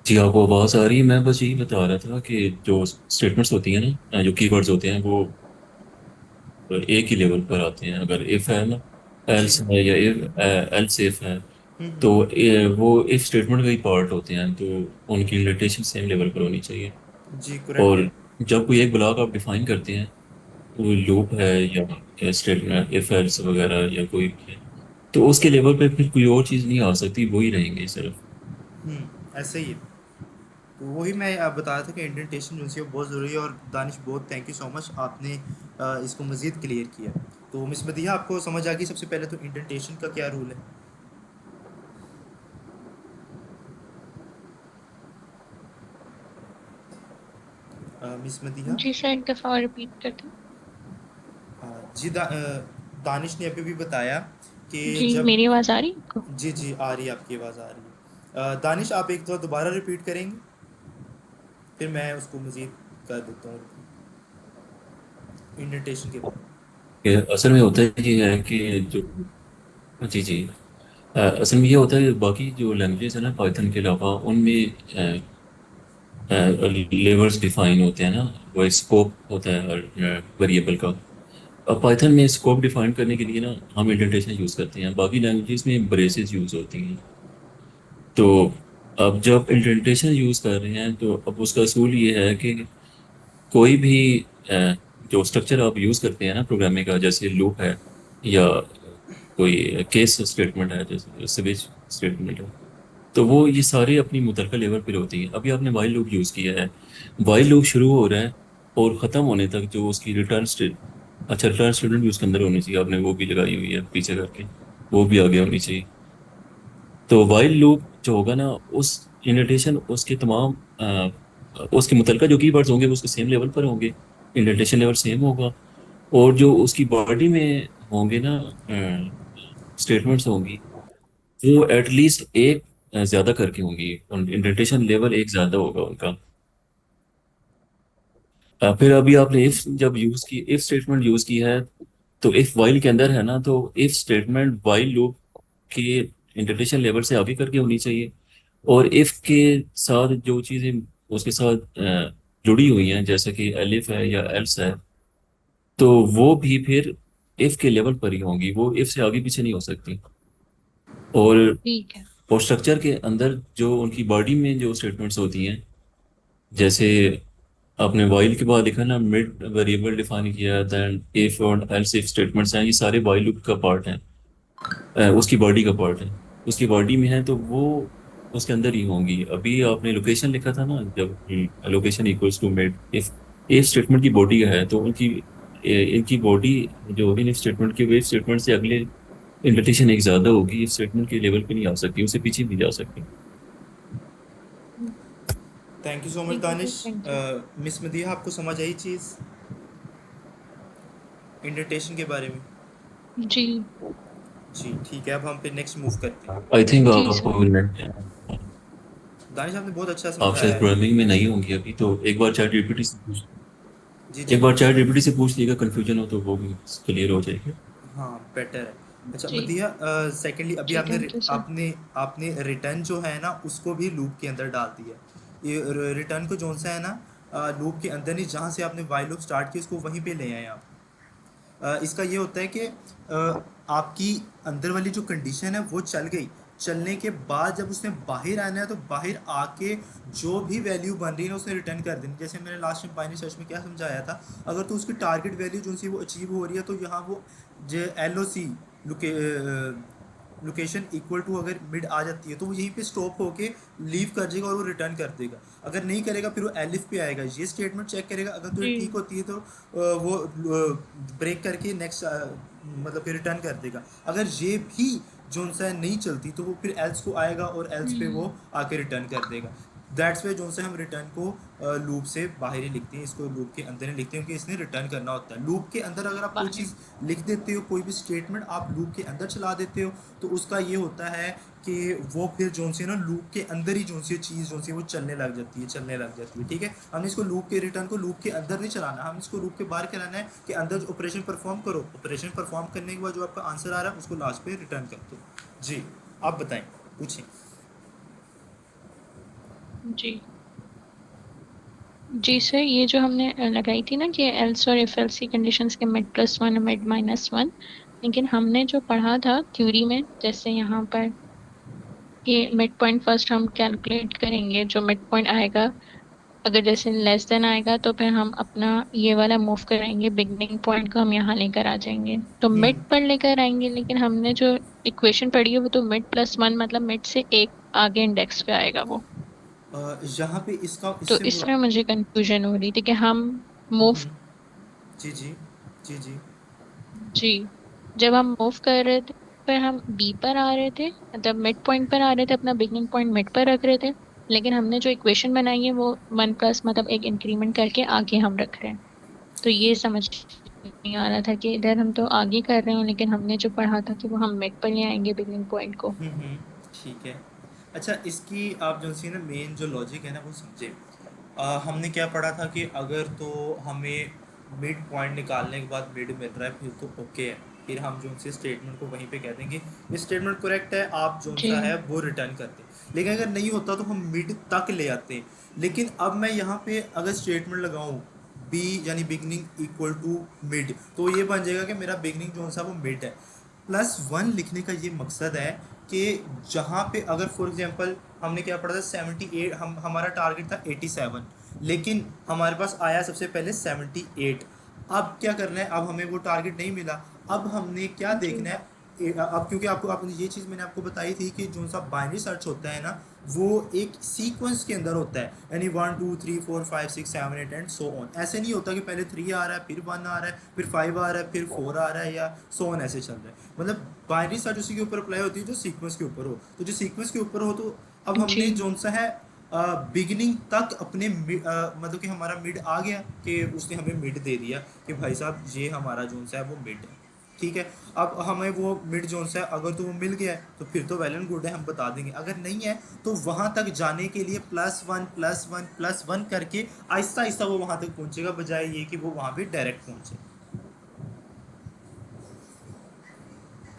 जी आपको आवाज आ रही है? मैं बस यही बता रहा था कि जो स्टेटमेंट्स होती हैं ना, जो कीवर्ड्स होते हैं, वो एक ही लेवल पर आते हैं। अगर इफ है ना, जी एल्स है, या इफ एल्स इफ है, तो हम्म। वो इफ स्टेटमेंट का ही पार्ट होते हैं, तो उनकी इंडेंटेशन सेम लेवल पर होनी चाहिए। जी करेक्ट है। और जब कोई एक ब्लॉक आप डिफाइन करते हैं, कोई लूप है या स्टेटमेंट इफ एल्स वगैरह या कोई भी है, तो उसके लेवल पे फिर कोई और चीज़ नहीं आ सकती, वही रहेंगे सिर्फ। ऐसे ही है। तो वही मैं आप बता रहा था कि इंडेंटेशन जो सी वो बहुत ज़रूरी है। और दानिश, बहुत थैंक यू सो मच, आपने इसको मज़ीद क्लियर किया। तो मिस मदीहा, आपको समझ आ गई सबसे पहले तो इंडेंटेशन का क्या रूल है? मिस मदीहा। जी सर, एक दफ़ा और रिपीट करते जी, दानिश ने अभी भी बताया कि हैं। जी, जब, मेरी आवाज़ आ रही है आपको? जी जी आ रही है, आपकी आवाज़ आ रही है। दानिश, आप एक तो दोबारा रिपीट करेंगे, फिर मैं उसको मज़ीद कर देता हूँ इंडेंटेशन के बारे में। कि असल में होता है ये है कि जो, जी जी, असल में ये होता है कि बाकी जो लैंग्वेजेस है ना पाइथन के अलावा, उनमें लेवल्स डिफाइन होते हैं ना, वो स्कोप होता है हर वेरिएबल का। अब पाइथन में स्कोप डिफाइन करने के लिए ना हम इंडेंटेशन यूज करते हैं, बाकी लैंग्वेजेस में ब्रेसेस यूज होती हैं। तो अब जब इंडेंटेशन यूज कर रहे हैं, तो अब उसका असूल ये है कि कोई भी अ, जो स्ट्रक्चर आप यूज करते हैं ना प्रोग्रामिंग का, जैसे लूप है या कोई केस स्टेटमेंट है, जैसे स्विच स्टेटमेंट है, तो वो ये सारे अपनी मुतलका लेवल पर होती है। अभी आपने वाइल लूप यूज किया है, वाइल लूप शुरू हो रहा है और खत्म होने तक जो उसकी रिटर्न स्टेट, अच्छा रिटर्न स्टेटमेंट भी उसके अंदर होनी चाहिए, आपने वो भी लगाई हुई है पीछे करके, वो भी आगे होनी चाहिए। तो वाइल लूप जो होगा ना, उस इंडेंटेशन उसके तमाम उसके मुतलका जो कीवर्ड्स होंगे वो उसके सेम लेवल पर होंगे, इंडेंटेशन लेवल सेम होगा। और जो उसकी बॉडी में होंगे ना स्टेटमेंट्स होंगी, वो एटलीस्ट एक ज्यादा करके होंगी, इंडेंटेशन लेवल एक ज्यादा होगा उनका। फिर अभी आपने इफ जब यूज की, इफ स्टेटमेंट यूज की है, तो इफ वाइल के अंदर है ना, तो इफ स्टेटमेंट वाइल लूप के इंडेंटेशन लेवल से आगे करके होनी चाहिए। और इफ के साथ जो चीजें उसके साथ जुड़ी हुई हैं, जैसे कि एलिफ है या एल्स है, तो वो भी फिर इफ के लेवल पर ही होंगी, वो इफ से आगे पीछे नहीं हो सकती। और ठीक है। और स्ट्रक्चर के अंदर जो उनकी बॉडी में जो स्टेटमेंट्स होती हैं, जैसे आपने वाइल के बाद लिखा ना, मिड वेरिएबल डिफाइन किया, देन इफ और एल्स इफ स्टेटमेंट्स हैं, ये सारे वाइल लूप का पार्ट हैं, उसकी बॉडी का पार्ट है, उसकी बॉडी में है। तो वो उसके अंदर ही होंगी। अभी आपने लोकेशन लिखा था ना, जब location equals to mid, if statement की बॉडी है तो इनकी बॉडी जो इन स्टेटमेंट के वे स्टेटमेंट से अगले इन्विटेशन एक ज्यादा होगी, इस स्टेटमेंट के लेवल पे नहीं आ सकती, उससे पीछे नहीं जा सकती। थैंक यू सो मच ठीक है sir, Danish. Thank you. Miss Madiya, आपको समझ आई चीज़ इंडेंटेशन के बारे में? जी। जी ठीक है, अब हम फिर नेक्स्ट मूव करते हैं। आई थिंक जी सर। दानिश आपने बहुत अच्छा आप समझाया शायद है। प्रोग्रामिंग में नहीं होंगी अभी, तो जी एक जी। बार चैट जीपीटी से पूछ लिएगा, कंफ्यूजन हो तो वो भी क्लियर हो जाएगी। हाँ बेटर है। अच्छा जी मदिया, सेकेंडली अभी जी, आपने थैंक यू सर। आपने आपने रिटर्न जो है ना उसको भी लूप के अंदर डाल दिया। ये रिटर्न को जोन सा है ना, लूप के अंदर नहीं, जहाँ से आपने वाइल लूप स्टार्ट किया उसको वहीं पे ले आए आप। इसका ये होता है कि आपकी अंदर वाली जो कंडीशन है वो चल गई। चलने के बाद जब उसने बाहर आना है तो बाहर आके जो भी वैल्यू बन रही है ना उसने रिटर्न कर देनी। जैसे मैंने लास्ट टाइम बाइनरी सर्च में क्या समझाया था, अगर तो उसकी टारगेट वैल्यू जो सी वो अचीव हो रही है तो यहाँ वो जो L O C location equal to अगर मिड आ जाती है तो वो यहीं पे स्टॉप होके लीव कर देगा और वो रिटर्न कर देगा। अगर नहीं करेगा फिर वो एलिफ पे आएगा, ये स्टेटमेंट चेक करेगा, अगर तो ये जी ठीक होती है तो वो ब्रेक करके नेक्स्ट मतलब फिर रिटर्न कर देगा। अगर ये भी जोन सा नहीं चलती तो वो फिर एल्स को आएगा और एल्स पे वो आके रिटर्न कर देगा। दैट्स वे जोन से हम रिटर्न को लूप से बाहर ही लिखते हैं, इसको लूप के अंदर ही लिखते हैं क्योंकि इसने रिटर्न करना होता है। लूप के अंदर अगर आप कोई बाहर। चीज़ लिख देते हो, कोई भी स्टेटमेंट आप लूप के अंदर चला देते हो तो उसका ये होता है कि वो फिर जोन से ना लूप के अंदर ही जोन सी चीज़ जोन सी वो चलने लग जाती है, चलने लग जाती है। ठीक है, हमने इसको लूप के रिटर्न को लूप के अंदर नहीं चलाना, हम इसको लूप के बाहर कराना है कि अंदर जो ऑपरेशन परफॉर्म करो, ऑपरेशन परफॉर्म करने के बाद जो आपका आंसर आ रहा है उसको लास्ट पे रिटर्न कर दो। जी आप बताएं, पूछें। जी जी सर, ये जो हमने लगाई थी ना कि एल्स और इफ एल्स की कंडीशंस के मिड प्लस वन और मिड माइनस वन, लेकिन हमने जो पढ़ा था थ्योरी में, जैसे यहाँ पर कि मिड पॉइंट फर्स्ट हम कैलकुलेट करेंगे, जो मिड पॉइंट आएगा अगर जैसे लेस देन आएगा तो फिर हम अपना ये वाला मूव कराएंगे, बिगनिंग पॉइंट को हम यहाँ लेकर आ जाएंगे तो मिड पर लेकर आएंगे। लेकिन हमने जो इक्वेशन पढ़ी है वो तो मिड प्लस वन मतलब मिड से एक आगे इंडेक्स पे आएगा वो। यहाँ पे इसका तो इससे इसमें मुझे कंफ्यूजन हो रही थी कि हम मूव। हम्म, जी जी जी जी। जी, जब हम मूव कर रहे थे फिर हम बी पर आ रहे थे, मतलब मिड पॉइंट पर आ रहे थे, अपना बिगनिंग पॉइंट मिड पर रख रहे थे। लेकिन हमने जो इक्वेशन बनाई है वो वन प्लस मतलब एक इंक्रीमेंट करके आगे हम रख रहे हैं। तो ये समझ नहीं आ रहा था कि इधर हम तो आगे कर रहे हो लेकिन हमने जो पढ़ा था कि वो हम मिड पर ले आएंगे बिगनिंग पॉइंट को। ठीक है। अच्छा इसकी आप जो सी ना मेन जो लॉजिक है ना वो समझे। हमने क्या पढ़ा था कि अगर तो हमें मिड पॉइंट निकालने के बाद मिड मिल रहा है फिर तो ओके है, फिर हम जो से स्टेटमेंट को वहीं पे कह देंगे ये स्टेटमेंट करेक्ट है, आप जो जी सा है वो रिटर्न कर दें। लेकिन अगर नहीं होता तो हम मिड तक ले आते हैं। लेकिन अब मैं यहाँ पे अगर स्टेटमेंट लगाऊँ बी यानी बिगनिंग इक्वल टू मिड तो ये बन जाएगा कि मेरा बिगनिंग जो सा वो मिड है। प्लस वन लिखने का ये मकसद है कि जहाँ पे अगर फॉर एग्जांपल हमने क्या पढ़ा था 78, हम हमारा टारगेट था 87, लेकिन हमारे पास आया सबसे पहले 78। अब क्या करना है, अब हमें वो टारगेट नहीं मिला, अब हमने क्या जी देखना है अब क्योंकि आपको आपने ये चीज़ मैंने आपको बताई थी कि जो सा बाइनरी सर्च होता है ना वो एक सीक्वेंस के अंदर होता है, यानी 1 2 3 4 5 6 7 8 एंड सो ऑन। ऐसे नहीं होता कि पहले 3 आ रहा है फिर 1 आ रहा है फिर 5 आ रहा है फिर 4 आ रहा है या सो ऑन ऐसे चल रहा है। मतलब बाइनरी सर्च उसी के ऊपर अप्लाई होती है जो सीक्वेंस के ऊपर हो। तो जो सीक्वेंस के ऊपर हो तो अब हमने जी जोन सा है बिगिनिंग तक अपने मतलब कि हमारा मिड आ गया कि उसने हमें मिड दे दिया कि भाई साहब ये हमारा जोन सा है वो मिड है। ठीक है, अब हमें वो मिड जोन सा है अगर तो वो मिल गया है तो फिर तो वेल एंड गुड है, हम बता देंगे। अगर नहीं है तो वहाँ तक जाने के लिए +1 +1 +1 करके आहिस्ता आहिस्ता वो वहाँ तक पहुँचेगा, बजाय ये कि वो वहाँ पे डायरेक्ट पहुँचे।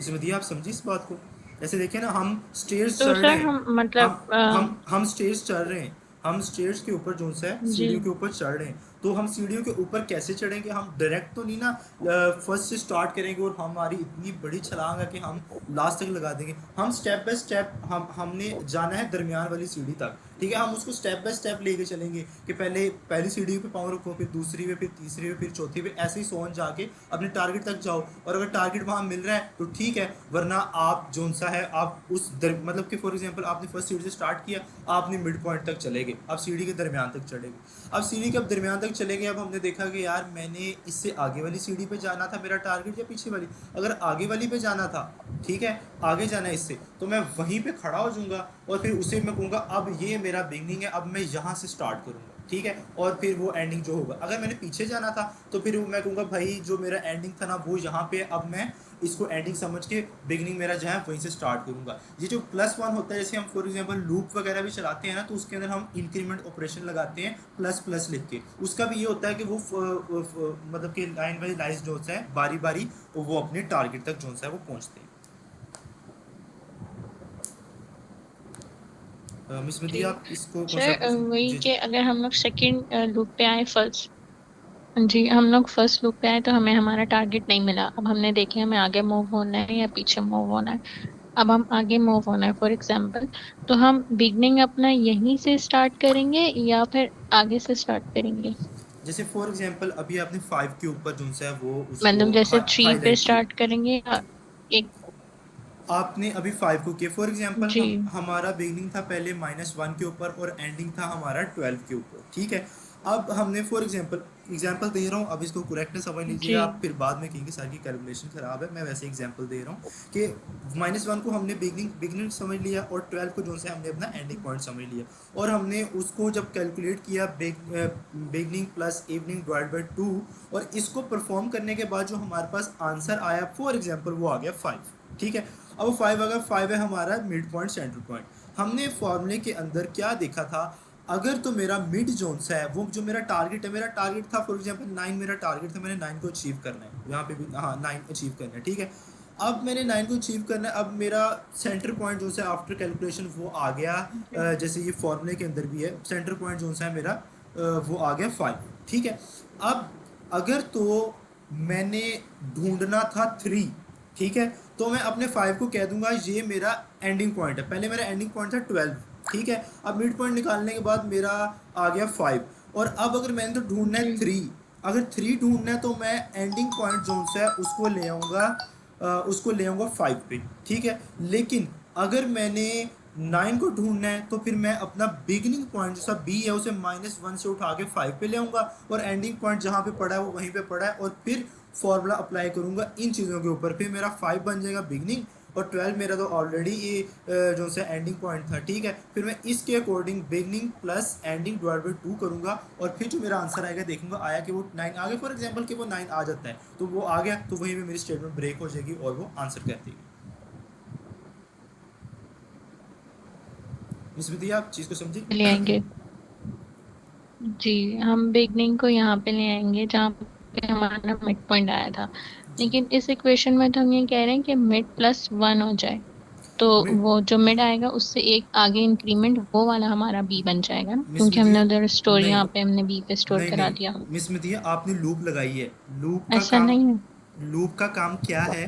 इसमें दिया आप समझिए इस बात को। जैसे देखिए ना हम स्टेयर्स तो चढ़ रहे सर हैं, हम मतलब हम स्टेयर्स चढ़ रहे हैं, हम स्टेयर्स के ऊपर जो सा है जी सीढ़ियों के ऊपर चढ़ रहे हैं तो हम सीढ़ियों के ऊपर कैसे चढ़ेंगे? हम डायरेक्ट तो नहीं ना फर्स्ट से स्टार्ट करेंगे और हमारी इतनी बड़ी छलांग है कि हम लास्ट तक लगा देंगे। हम स्टेप बाय स्टेप हमने जाना है दरमियान वाली सीढ़ी तक, ठीक है? हम उसको स्टेप बाय स्टेप लेके चलेंगे कि पहले पहली सीढ़ी पे पाँव रखो, फिर दूसरी पे, फिर तीसरी पे, फिर चौथी पे, ऐसे ही सोन जाके अपने टारगेट तक जाओ। और अगर टारगेट वहाँ मिल रहा है तो ठीक है, वरना आप जोन सा है आप मतलब कि फॉर एग्जांपल आपने फर्स्ट सीढ़ी से स्टार्ट किया, आपने मिड पॉइंट तक चले गए, अब सीढ़ी के दरमियान तक चढ़ेंगे। अब सीढ़ी के अब दरमियान तक चले गए, अब हमने देखा कि यार मैंने इससे आगे वाली सीढ़ी पे जाना था मेरा टारगेट, या पीछे वाली? अगर आगे वाली पे जाना था, ठीक है, आगे जाना है इससे, तो मैं वहीं पे खड़ा हो जाऊंगा और फिर उसे मैं कहूँगा अब ये मेरा बिगनिंग है, अब मैं यहाँ से स्टार्ट करूँगा, ठीक है? और फिर वो एंडिंग जो होगा, अगर मैंने पीछे जाना था तो फिर मैं कहूँगा भाई जो मेरा एंडिंग था ना वो यहाँ पे, अब मैं इसको एंडिंग समझ के बिगनिंग मेरा जो है वहीं से स्टार्ट करूँगा। ये जो +1 होता है, जैसे हम फॉर एग्जांपल लूप वगैरह भी चलाते हैं ना, तो उसके अंदर हम इंक्रीमेंट ऑपरेशन लगाते हैं प्लस प्लस लिख के। उसका भी ये होता है कि वो मतलब कि लाइन बाई लाइन जो होता है बारी बारी वो अपने टारगेट तक जो है वो पहुँचते हैं। मिस जी मदी आप इसको कौन सा सर, पूछना? वही जी कि जी। अगर हम लोग सेकंड लूप पे आए फर्स्ट, जी हम लोग फर्स्ट लूप पे आए तो हमें हमारा टारगेट नहीं मिला। अब हमने देखे हमें आगे मूव होना है या पीछे मूव होना है। अब हम आगे मूव होना है फॉर एग्जांपल, तो हम बिगनिंग अपना यहीं से स्टार्ट करेंगे या फिर आगे से स्टार्ट करेंगे? जैसे फॉर एग्जांपल अभी आपने 5 के ऊपर जो है वो उसको मतलब जैसे थ्री पे हाईलाइट किया, स्टार्ट करेंगे या एक? आपने अभी 5 को किया, फॉर एग्जांपल जी हम हमारा बिगनिंग था पहले -1 के ऊपर और एंडिंग था हमारा 12 के ऊपर, ठीक है? अब हमने फॉर एग्जांपल एग्जांपल दे रहा हूँ, अब इसको करेक्टली समझ लीजिएगा, जी आप फिर बाद में कहेंगे सर की कैलकुलेशन ख़राब है, मैं वैसे एग्जांपल दे रहा हूँ कि -1 को हमने बिगनिंग समझ लिया और 12 को जो से हमने अपना एंडिंग पॉइंट समझ लिया, और हमने उसको जब कैलकुलेट किया beginning plus evening divide by 2, और इसको परफॉर्म करने के बाद जो हमारे पास आंसर आया फॉर एग्जांपल वो आ गया 5, ठीक है? अब 5 अगर 5 है हमारा मिड पॉइंट सेंटर पॉइंट, हमने फॉर्मूले के अंदर क्या देखा था? अगर तो मेरा मिड जोन सा है वो जो मेरा टारगेट है, मेरा टारगेट था फॉर एग्जांपल 9, मेरा टारगेट था, मैंने 9 को अचीव करना है, यहाँ पे भी हाँ 9 अचीव करना है, ठीक है? अब मैंने 9 को अचीव करना है, अब मेरा सेंटर पॉइंट जो है आफ्टर कैलकुलेशन वो आ गया, जी जैसे ये फॉर्मूले के अंदर भी है, सेंटर पॉइंट जो है मेरा वो आ गया 5, ठीक है? अब अगर तो मैंने ढूंढना था 3, ठीक है, तो मैं अपने 5 को कह दूंगा ये मेरा एंडिंग पॉइंट है, पहले मेरा एंडिंग पॉइंट था 12, ठीक है? अब मिड पॉइंट निकालने के बाद मेरा आ गया 5, और अब अगर मैंने तो ढूंढना है जी 3, अगर 3 ढूंढना है तो मैं एंडिंग पॉइंट जो है उसको ले आऊँगा 5 पे, ठीक है? लेकिन अगर मैंने 9 को ढूंढना है तो फिर मैं अपना बिगिनिंग पॉइंट जो सा बी है उसे -1 से उठा के 5 पे ले आऊँगा, और एंडिंग पॉइंट जहाँ पे पड़ा है वो वहीं पे पड़ा है, और फिर फॉर्मूला अप्लाई करूँगा इन चीज़ों के ऊपर, फिर मेरा 5 बन जाएगा बिगनिंग, और 12 मेरा तो ऑलरेडी ये जो सा एंडिंग पॉइंट था, ठीक है? फिर मैं इसके according beginning plus ending divide by 2 करूँगा, और फिर जो मेरा आंसर आएगा देखूँगा आया कि वो 9 आ गया, फॉर एग्जांपल कि वो 9 आ जाता है तो वो आ गया, तो वहीं पे मेरी स्टेटमेंट ब्रेक हो जाएगी और वो आंसर कर देगी। स्मृति आप चीज़ को समझी? ले आएंगे। जी हम बिगनिंग को यहाँ पे ले आएंगे जहाँ पे हमारा मिड पॉइंट आया था। जी। लेकिन इस इक्वेशन में तो हम ये कह रहे हैं कि मिड+1 हो जाए, तो मिड वो जो मिड आएगा उससे एक आगे इंक्रीमेंट वो वाला हमारा बी बन जाएगा ना, मिस क्योंकि मिथिया हमने उधर स्टोर नहीं, यहाँ पे हमने बी पे स्टोर नहीं करा नहीं, दिया। मिस मिथिया आपने लूप लगाई है। लूप का ऐसा काम, नहीं है। लूप का काम क्या है?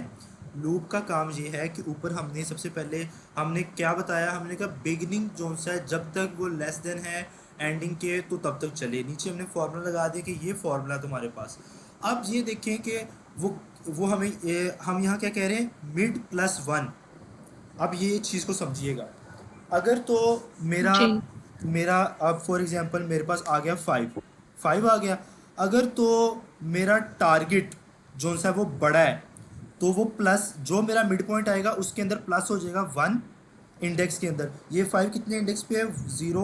लूप का काम ये है कि ऊपर हमने सबसे पहले हमने क्या बताया, हमने कहा बिगिनिंग जोन सा है जब तक वो लेस देन है एंडिंग के तो तब तक चले, नीचे हमने फार्मूला लगा दिया कि ये फार्मूला तुम्हारे पास। अब ये देखें कि वो हमें हम यहाँ क्या कह रहे हैं, मिड+1। अब ये चीज़ को समझिएगा, अगर तो मेरा जी मेरा अब फॉर एग्जांपल मेरे पास आ गया 5 आ गया, अगर तो मेरा टारगेट जो सा वो बड़ा है तो वो प्लस जो मेरा मिड पॉइंट आएगा उसके अंदर प्लस हो जाएगा 1 इंडेक्स के अंदर। ये 5 कितने इंडेक्स पे है? 0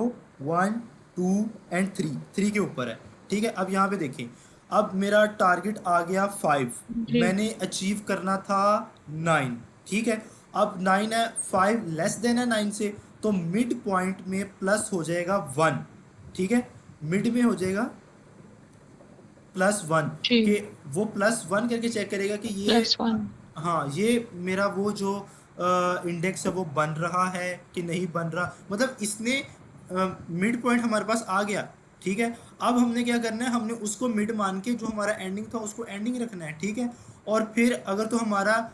1 2 एंड 3 के ऊपर है, ठीक है? अब यहाँ पे देखें, अब मेरा टारगेट आ गया 5, जी मैंने अचीव करना था 9, ठीक है? अब 9 है, 5 लेस देन है 9 से, तो मिड पॉइंट में प्लस हो जाएगा 1, ठीक है? मिड में हो जाएगा +1, जी कि वो +1 करके चेक करेगा कि ये +1। हाँ ये मेरा वो जो इंडेक्स है वो बन रहा है कि नहीं बन रहा, मतलब इसने मिड पॉइंट हमारे पास आ गया, ठीक है। अब हमने क्या करना है, हमने उसको मिड मान के जो हमारा एंडिंग था उसको एंडिंग रखना है, ठीक है। और फिर अगर तो हमारा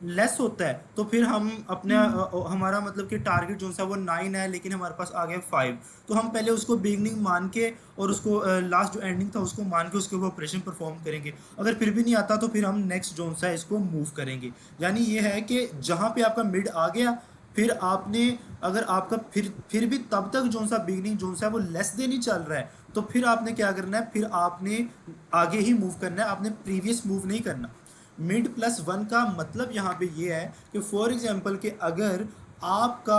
लेस होता है तो फिर हम अपने हम्म। हमारा मतलब कि टारगेट जो सा वो 9 है लेकिन हमारे पास आ गया 5, तो हम पहले उसको बिगनिंग मान के और उसको लास्ट जो एंडिंग था उसको मान के उसके ऊपर ऑपरेशन परफॉर्म करेंगे। अगर फिर भी नहीं आता तो फिर हम नेक्स्ट जोन सा है इसको मूव करेंगे। यानी ये है कि जहाँ पे आपका मिड आ गया, फिर आपने अगर आपका फिर भी तब तक जोन सा बिगनिंग जोन सा है वो लेस देन ही चल रहा है, तो फिर आपने क्या करना है, फिर आपने आगे ही मूव करना है, आपने प्रीवियस मूव नहीं करना। मिड प्लस वन का मतलब यहाँ पे ये है कि फॉर एग्जांपल कि अगर आपका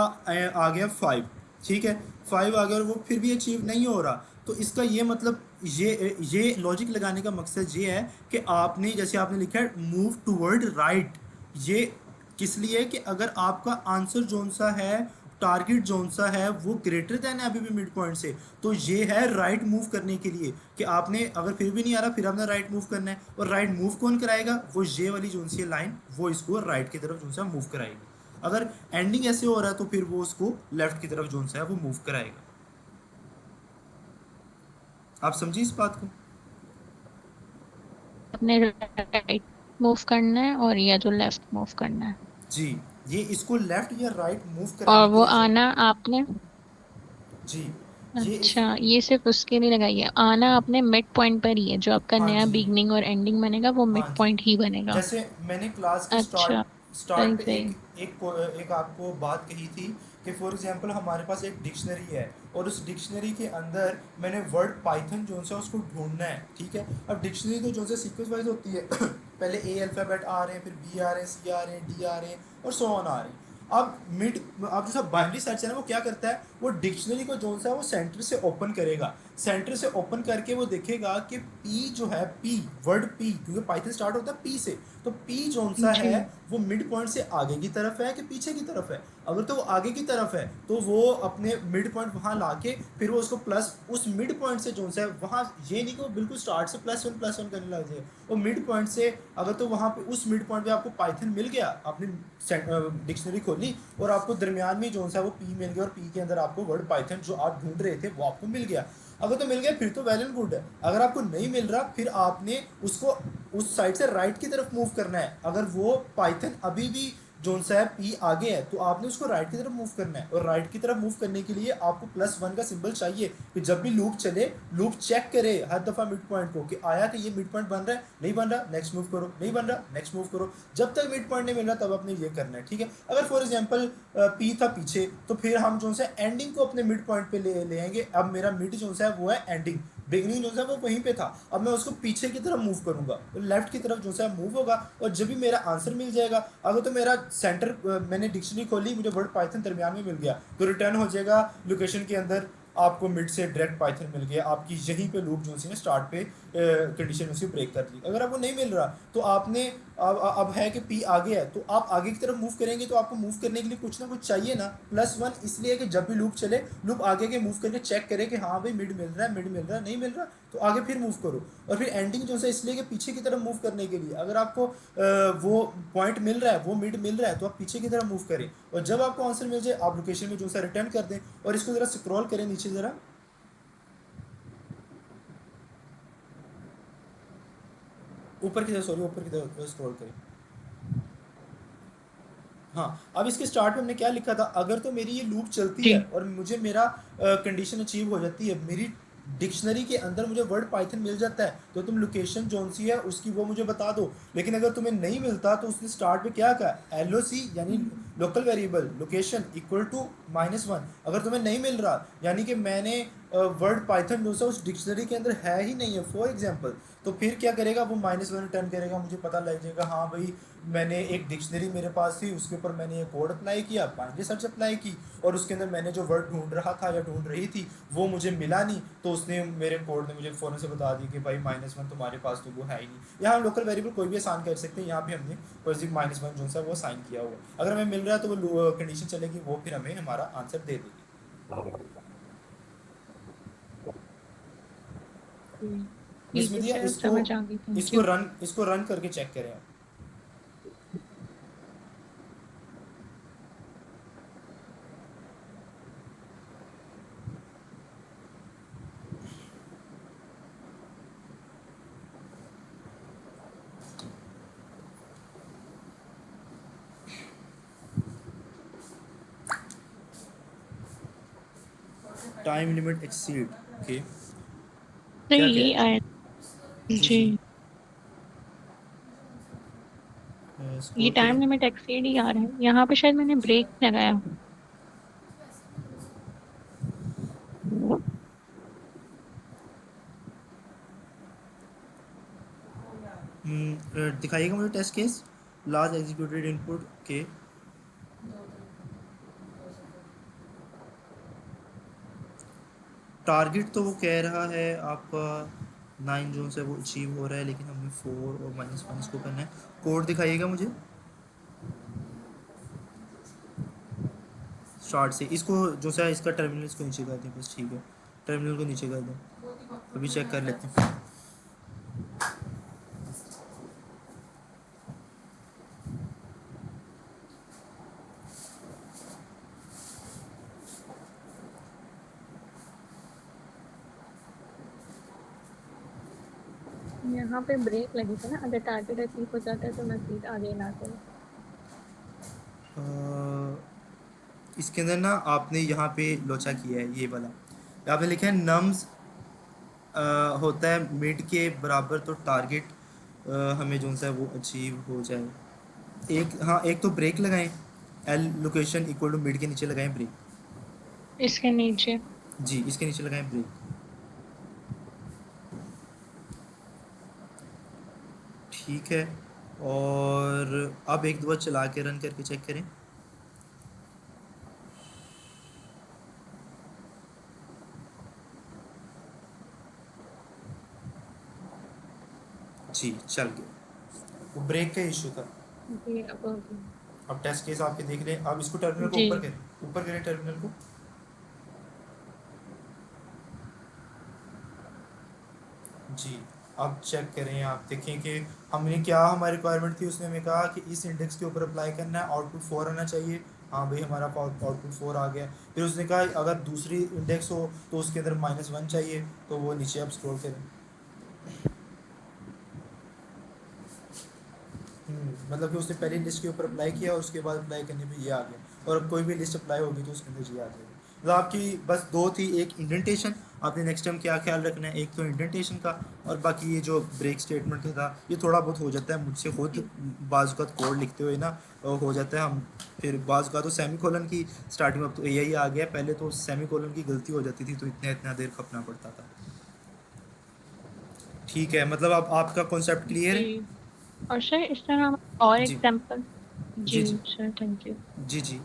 आ गया 5, ठीक है, 5 आ गया और वो फिर भी अचीव नहीं हो रहा, तो इसका ये मतलब ये लॉजिक लगाने का मकसद ये है कि आपने जैसे आपने लिखा है मूव टूवर्ड राइट, ये किस लिए कि अगर आपका आंसर जोन सा है, टारगेट जोन सा है वो ग्रेटर देन है अभी भी मिड पॉइंट से, तो ये है राइट मूव करने के लिए कि आपने अगर फिर भी नहीं आ रहा फिर आपने राइट मूव करना है। और राइट मूव कौन कराएगा, वो ये वाली जोन सी लाइन वो इसको राइट की तरफ जोन सा मूव कराएगी। अगर एंडिंग ऐसे हो रहा है तो फिर वो उसको लेफ्ट की तरफ जोन सा है वो मूव कराएगा। आप समझिए इस बात को। अपने राइट मूव करना है और या जो लेफ्ट मूव करना है। जी, ये इसको लेफ्ट या राइट मूव और कराने के वो लिए जो, आना आपने, जी, ये इस, अच्छा ये सिर्फ उसके लिए लगाई है, आना आपने मिड पॉइंट पर ही है, जो आपका हाँ नया जी, बिगनिंग और एंडिंग बनेगा वो हाँ मिड जी। पॉइंट ही बनेगा। जैसे मैंने क्लास के अच्छा स्टार्ट सही पे सही। एक आपको बात कही थी कि फॉर एग्जांपल हमारे पास एक डिक्शनरी है और उस डिक्शनरी के अंदर मैंने वर्ड पाइथन जो सा उसको ढूंढना है, ठीक है। अब डिक्शनरी तो जो सा सीक्वेंस वाइज होती है पहले ए अल्फ़ाबेट आ रहे हैं, फिर बी आ रहे हैं, सी आ रहे हैं, डी आ रहे हैं और सो ऑन आ रहे हैं। अब मिड अब जो सा बाइनरी सर्च है ना वो क्या करता है, वो डिक्शनरी को जो सा है वो सेंटर से ओपन करेगा, सेंटर से ओपन करके वो देखेगा कि पी जो है, पी वर्ड पी, क्योंकि पाइथन स्टार्ट होता है पी से, तो पी जोन सा जी है वो मिड पॉइंट से आगे की तरफ है कि पीछे की तरफ है। अगर तो वो आगे की तरफ है तो वो अपने मिड पॉइंट वहां लाके फिर वो उसको प्लस उस मिड पॉइंट से जोन सा है वहां, ये नहीं कि वो बिल्कुल स्टार्ट से प्लस वन करने लग जाए, वो मिड पॉइंट से अगर तो वहां पे उस मिड पॉइंट पे आपको पाइथन मिल गया, आपने डिक्शनरी खोली और आपको दरमियान में जोन सा है वो पी मिल गया और पी के अंदर आपको वर्ड पाइथन जो आप ढूंढ रहे थे वो आपको मिल गया। अगर तो मिल गया फिर तो वेल एंड गुड है। अगर आपको नहीं मिल रहा फिर आपने उसको उस साइड से राइट की तरफ मूव करना है। अगर वो पाइथन अभी भी जोन सा है पी आगे है तो आपने उसको राइट की तरफ मूव करना है, और राइट की तरफ मूव करने के लिए आपको प्लस वन का सिंबल चाहिए कि जब भी लूप चले लूप चेक करे हर दफ़ा मिड पॉइंट को कि आया कि ये मिड पॉइंट बन रहा है, नहीं बन रहा नेक्स्ट मूव करो, नहीं बन रहा नेक्स्ट मूव करो, जब तक मिड पॉइंट नहीं मिल रहा तब आपने ये करना है, ठीक है। अगर फॉर एग्जाम्पल पी था पीछे तो फिर हम जो सा एंडिंग को अपने मिड पॉइंट पे ले आएंगे। अब मेरा मिड जो सा है वो है एंडिंग, बिगनिंग जो सा वो वहीं पे था, अब मैं उसको पीछे की तरफ मूव करूंगा, लेफ्ट की तरफ जो सा मूव होगा और जब भी मेरा आंसर मिल जाएगा, अगर तो मेरा सेंटर मैंने डिक्शनरी खोली मुझे वर्ड पाइथन दरमियान में मिल गया तो रिटर्न हो जाएगा लोकेशन के अंदर आपको मिड से डायरेक्ट पाइथन मिल गया, आपकी यहीं पे लूप जो सी ने स्टार्ट पे कंडीशन उसकी ब्रेक कर दी। अगर आपको नहीं मिल रहा तो आपने अब है कि पी आगे है तो आप आगे की तरफ मूव करेंगे, तो आपको मूव करने के लिए कुछ ना कुछ चाहिए ना, प्लस वन इसलिए कि जब भी लूप चले लूप आगे के मूव करके चेक करे कि हाँ भाई मिड मिल रहा है, मिड मिल रहा है, नहीं मिल रहा तो आगे फिर मूव करो। और फिर एंडिंग जो है इसलिए कि पीछे की तरफ मूव करने के लिए अगर आपको वो पॉइंट मिल रहा है वो मिड मिल रहा है तो आप पीछे की तरफ मूव करें, और जब आपको आंसर मिल जाए आप लोकेशन में जो सा रिटर्न कर दें। और इसको ज़रा स्क्रॉल करें नीचे ज़रा, ऊपर की तरफ, सॉरी ऊपर की तरफ स्क्रॉल करें। हाँ, अब इसके स्टार्ट में हमने क्या लिखा था, अगर तो मेरी ये लूप चलती है जी। और मुझे मेरा कंडीशन अचीव हो जाती है, मेरी डिक्शनरी के अंदर मुझे वर्ड पाइथन मिल जाता है तो तुम लोकेशन जोन सी है उसकी वो मुझे बता दो। लेकिन अगर तुम्हें नहीं मिलता तो उसने स्टार्ट में क्या कहा, एल ओ सी यानी local variable location equal to -1। अगर तुम्हें नहीं मिल रहा यानी कि मैंने वर्ड पाइथन जो सा उस डिक्शनरी के अंदर है ही नहीं है फॉर एग्जांपल, तो फिर क्या करेगा वो -1 रिटर्न करेगा, मुझे पता लग जाएगा हाँ भाई मैंने एक डिक्शनरी मेरे पास थी उसके ऊपर मैंने एक कोड अप्लाई किया, बाइनरी सर्च अप्लाई की और उसके अंदर मैंने जो वर्ड ढूंढ रहा था या ढूंढ रही थी वो मुझे मिला नहीं, तो उसने मेरे कोड ने मुझे फ़ौरन से बता दी कि भाई -1 तुम्हारे पास तो वो है ही नहीं। यहाँ हम लोकल वेरिएबल कोई भी आसान कर सकते हैं, यहाँ पे हमने पॉजिटिव -1 जो सा वो साइन किया हुआ, अगर हमें मिल रहा है तो वो कंडीशन चलेगी वो फिर हमें हमारा आंसर दे देगी। मिस ठीक है मिदिया सर, इसको समझ आ गई, थैंक इसको यू। रन करके चेक करें आप। Time limit exceed, okay. तो क्या यही कह आया। जी जी, जी ये स्कोर करें। टाइम लिमिट एक्सीड ही आ रहा है, यहाँ पे शायद मैंने ब्रेक लगाया। दिखाइएगा मुझे test case, last executed input, okay. Target तो वो कह रहा है आपका 9 जून से वो अचीव हो रहा है, लेकिन हमने 4 और -1 इसको करना है। कोड दिखाइएगा मुझे स्टार्ट से। इसको जो सा इसका टर्मिनल इसको नीचे कर दें बस, ठीक है। टर्मिनल को नीचे कर दें, अभी चेक कर लेते हैं। यहाँ पे ब्रेक लगी थी ना, अगर टारगेट अचीव हो जाता है तो मैं सीट आगे ना करूँ। इसके अंदर ना आपने यहाँ पे लोचा किया है, ये वाला आपने लिखा है नम्स होता है मिड के बराबर, तो टारगेट हमें जो सा है वो अचीव हो जाए। एक, हाँ, एक तो ब्रेक लगाएं, L location equal to mid के नीचे लगाएं ब्रेक। इसके नीचे। जी, इसके नीचे लगाएं ब्रेक, ठीक है। और अब एक दो बार चला के रन करके चेक करें। जी चल गया, वो ब्रेक का इशू था। जी अब अब टेस्ट केस आपके देख लें। अब इसको टर्मिनल को जी ऊपर करें, ऊपर करें टर्मिनल को। जी, अब चेक करें, आप देखें कि हमने क्या हमारी रिक्वायरमेंट थी। उसने हमें कहा कि इस इंडेक्स के ऊपर अप्लाई करना है, आउटपुट 4 आना चाहिए। हाँ भाई, हमारा आउटपुट 4 आ गया। फिर उसने कहा अगर दूसरी इंडेक्स हो तो उसके अंदर -1 चाहिए, तो वो नीचे आप स्क्रॉल करें। मतलब कि उसने पहली लिस्ट के ऊपर अप्लाई किया और उसके बाद अप्लाई करने पे ये आ गया, और अब कोई भी लिस्ट अप्लाई होगी तो उसके अंदर ये आ जाएगी। मतलब आपकी बस दो थी, एक इंडेंटेशन। आपने नेक्स्ट टाइम क्या ख्याल रखना है, एक तो इंडेंटेशन का, और बाकी ये जो ब्रेक स्टेटमेंट का था, ये थोड़ा बहुत हो जाता है मुझसे खुद बाज़ का कोड लिखते हुए ना, हो जाता है हम। फिर बाज़ का तो सेमी कोलन की स्टार्टिंग में, अब तो यही आ गया, पहले तो सेमी कोलन की गलती हो जाती थी तो इतना इतना देर खपना पड़ता था। ठीक है, मतलब अब आपका कॉन्सेप्ट क्लियर है। जी। और सर इस तरह हम और जी एग्जांपल। जी जी जी सर, थैंक यू। जी जी।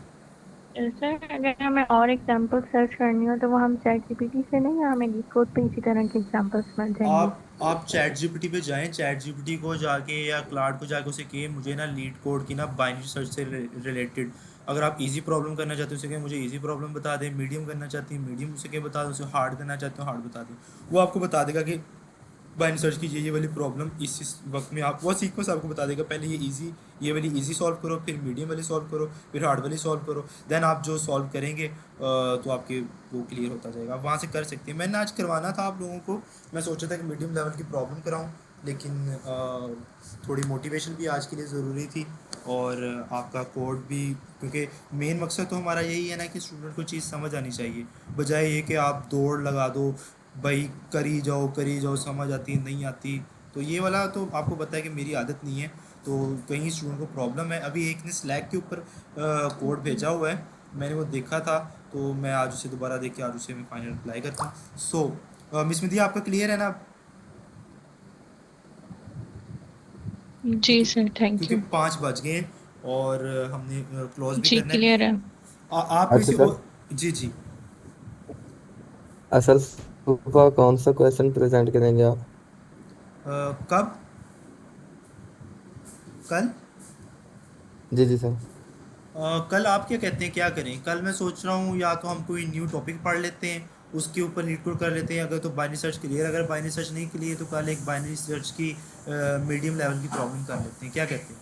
सर अगर हमें और एग्जांपल सर्च करनी हो तो वो हम चैट जीपीटी से नहीं, या हमें लीड कोड पे इसी तरह के एग्जांपल्स मिल जाएंगे? आप चैट जीपीटी पे जाएं, चैट जीपीटी को जाके या क्लाउड को जाके उसे कहिए मुझे ना लीड कोड की ना बाइनरी सर्च से रिलेटेड, अगर आप इजी प्रॉब्लम करना चाहते हो उसे कहें मुझे इजी प्रॉब्लम बता दें, मीडियम करना चाहती हैं मीडियम उसे कहें बता दें, उसे हार्ड करना चाहते हो हार्ड बता दें। वो आपको बता देगा कि बाइनरी सर्च की ये वाली प्रॉब्लम इस वक्त में, आप वो सीक्वेंस आपको बता देगा, पहले ये इजी, ये वाली इजी सॉल्व करो, फिर मीडियम वाली सॉल्व करो, फिर हार्ड वाली सॉल्व करो। देन आप जो सॉल्व करेंगे तो आपके वो क्लियर होता जाएगा, आप वहाँ से कर सकते हैं। मैंने आज करवाना था आप लोगों को, मैं सोचा था कि मीडियम लेवल की प्रॉब्लम कराऊँ, लेकिन थोड़ी मोटिवेशन भी आज के लिए ज़रूरी थी, और आपका कोड भी, क्योंकि मेन मकसद तो हमारा यही है ना कि स्टूडेंट को चीज़ समझ आनी चाहिए, बजाय ये कि आप दौड़ लगा दो भाई, करी जाओ, समझ आती नहीं आती। तो ये वाला तो आपको पता है कि मेरी आदत नहीं है, तो कहीं स्टूडेंट को प्रॉब्लम है। अभी एक ने स्लैक के ऊपर कोड भेजा हुआ है, मैंने वो देखा था, तो मैं आज उसे दोबारा देख के आज उसे मैं फाइनल अप्लाई करता हूँ। सो मिस मिदी, आपका क्लियर है ना? जी क्योंकि सर, थैंक क्योंकि यू। 5 बज गए हैं और हमने क्लोज भी जी करना है। क्लियर है। आप अच्छा किसी सर, और, जी जी। असल सुबह कौन सा क्वेश्चन प्रेजेंट करेंगे आप? कब? कल? जी जी सर। कल आप क्या कहते हैं, क्या करें? कल मैं सोच रहा हूँ या तो हम कोई न्यू टॉपिक पढ़ लेते हैं, उसके ऊपर लीड कर लेते हैं, अगर तो बाइनरी सर्च क्लियर, अगर बाइनरी सर्च नहीं क्लियर तो कल एक बाइनरी सर्च की मीडियम लेवल की प्रॉब्लम कर लेते हैं, क्या कहते हैं?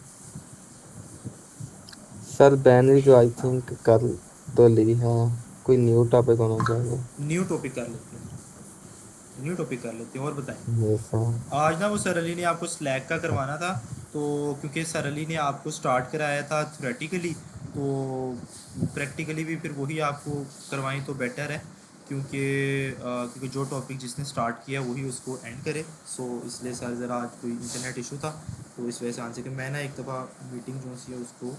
सर बैनरी तो आई थिंक कर तो ली है, कोई न्यू टॉपिक होना चाहिए। न्यू टॉपिक कर लेते हैं, न्यू टॉपिक कर लेते हैं, और बताएं। Yes sir. आज ना वो सर अली ने आपको स्लैक का करवाना था, तो क्योंकि सर अली ने आपको स्टार्ट कराया था थ्योरेटिकली, तो प्रैक्टिकली भी फिर वही आपको करवाएं तो बेटर है। क्योंकि जो टॉपिक जिसने स्टार्ट किया वही उसको एंड करे। सो इसलिए सर ज़रा आज कोई इंटरनेट इशू था, तो इस वजह से आंसर कि मैं ना एक दफ़ा मीटिंग जो सी है उसको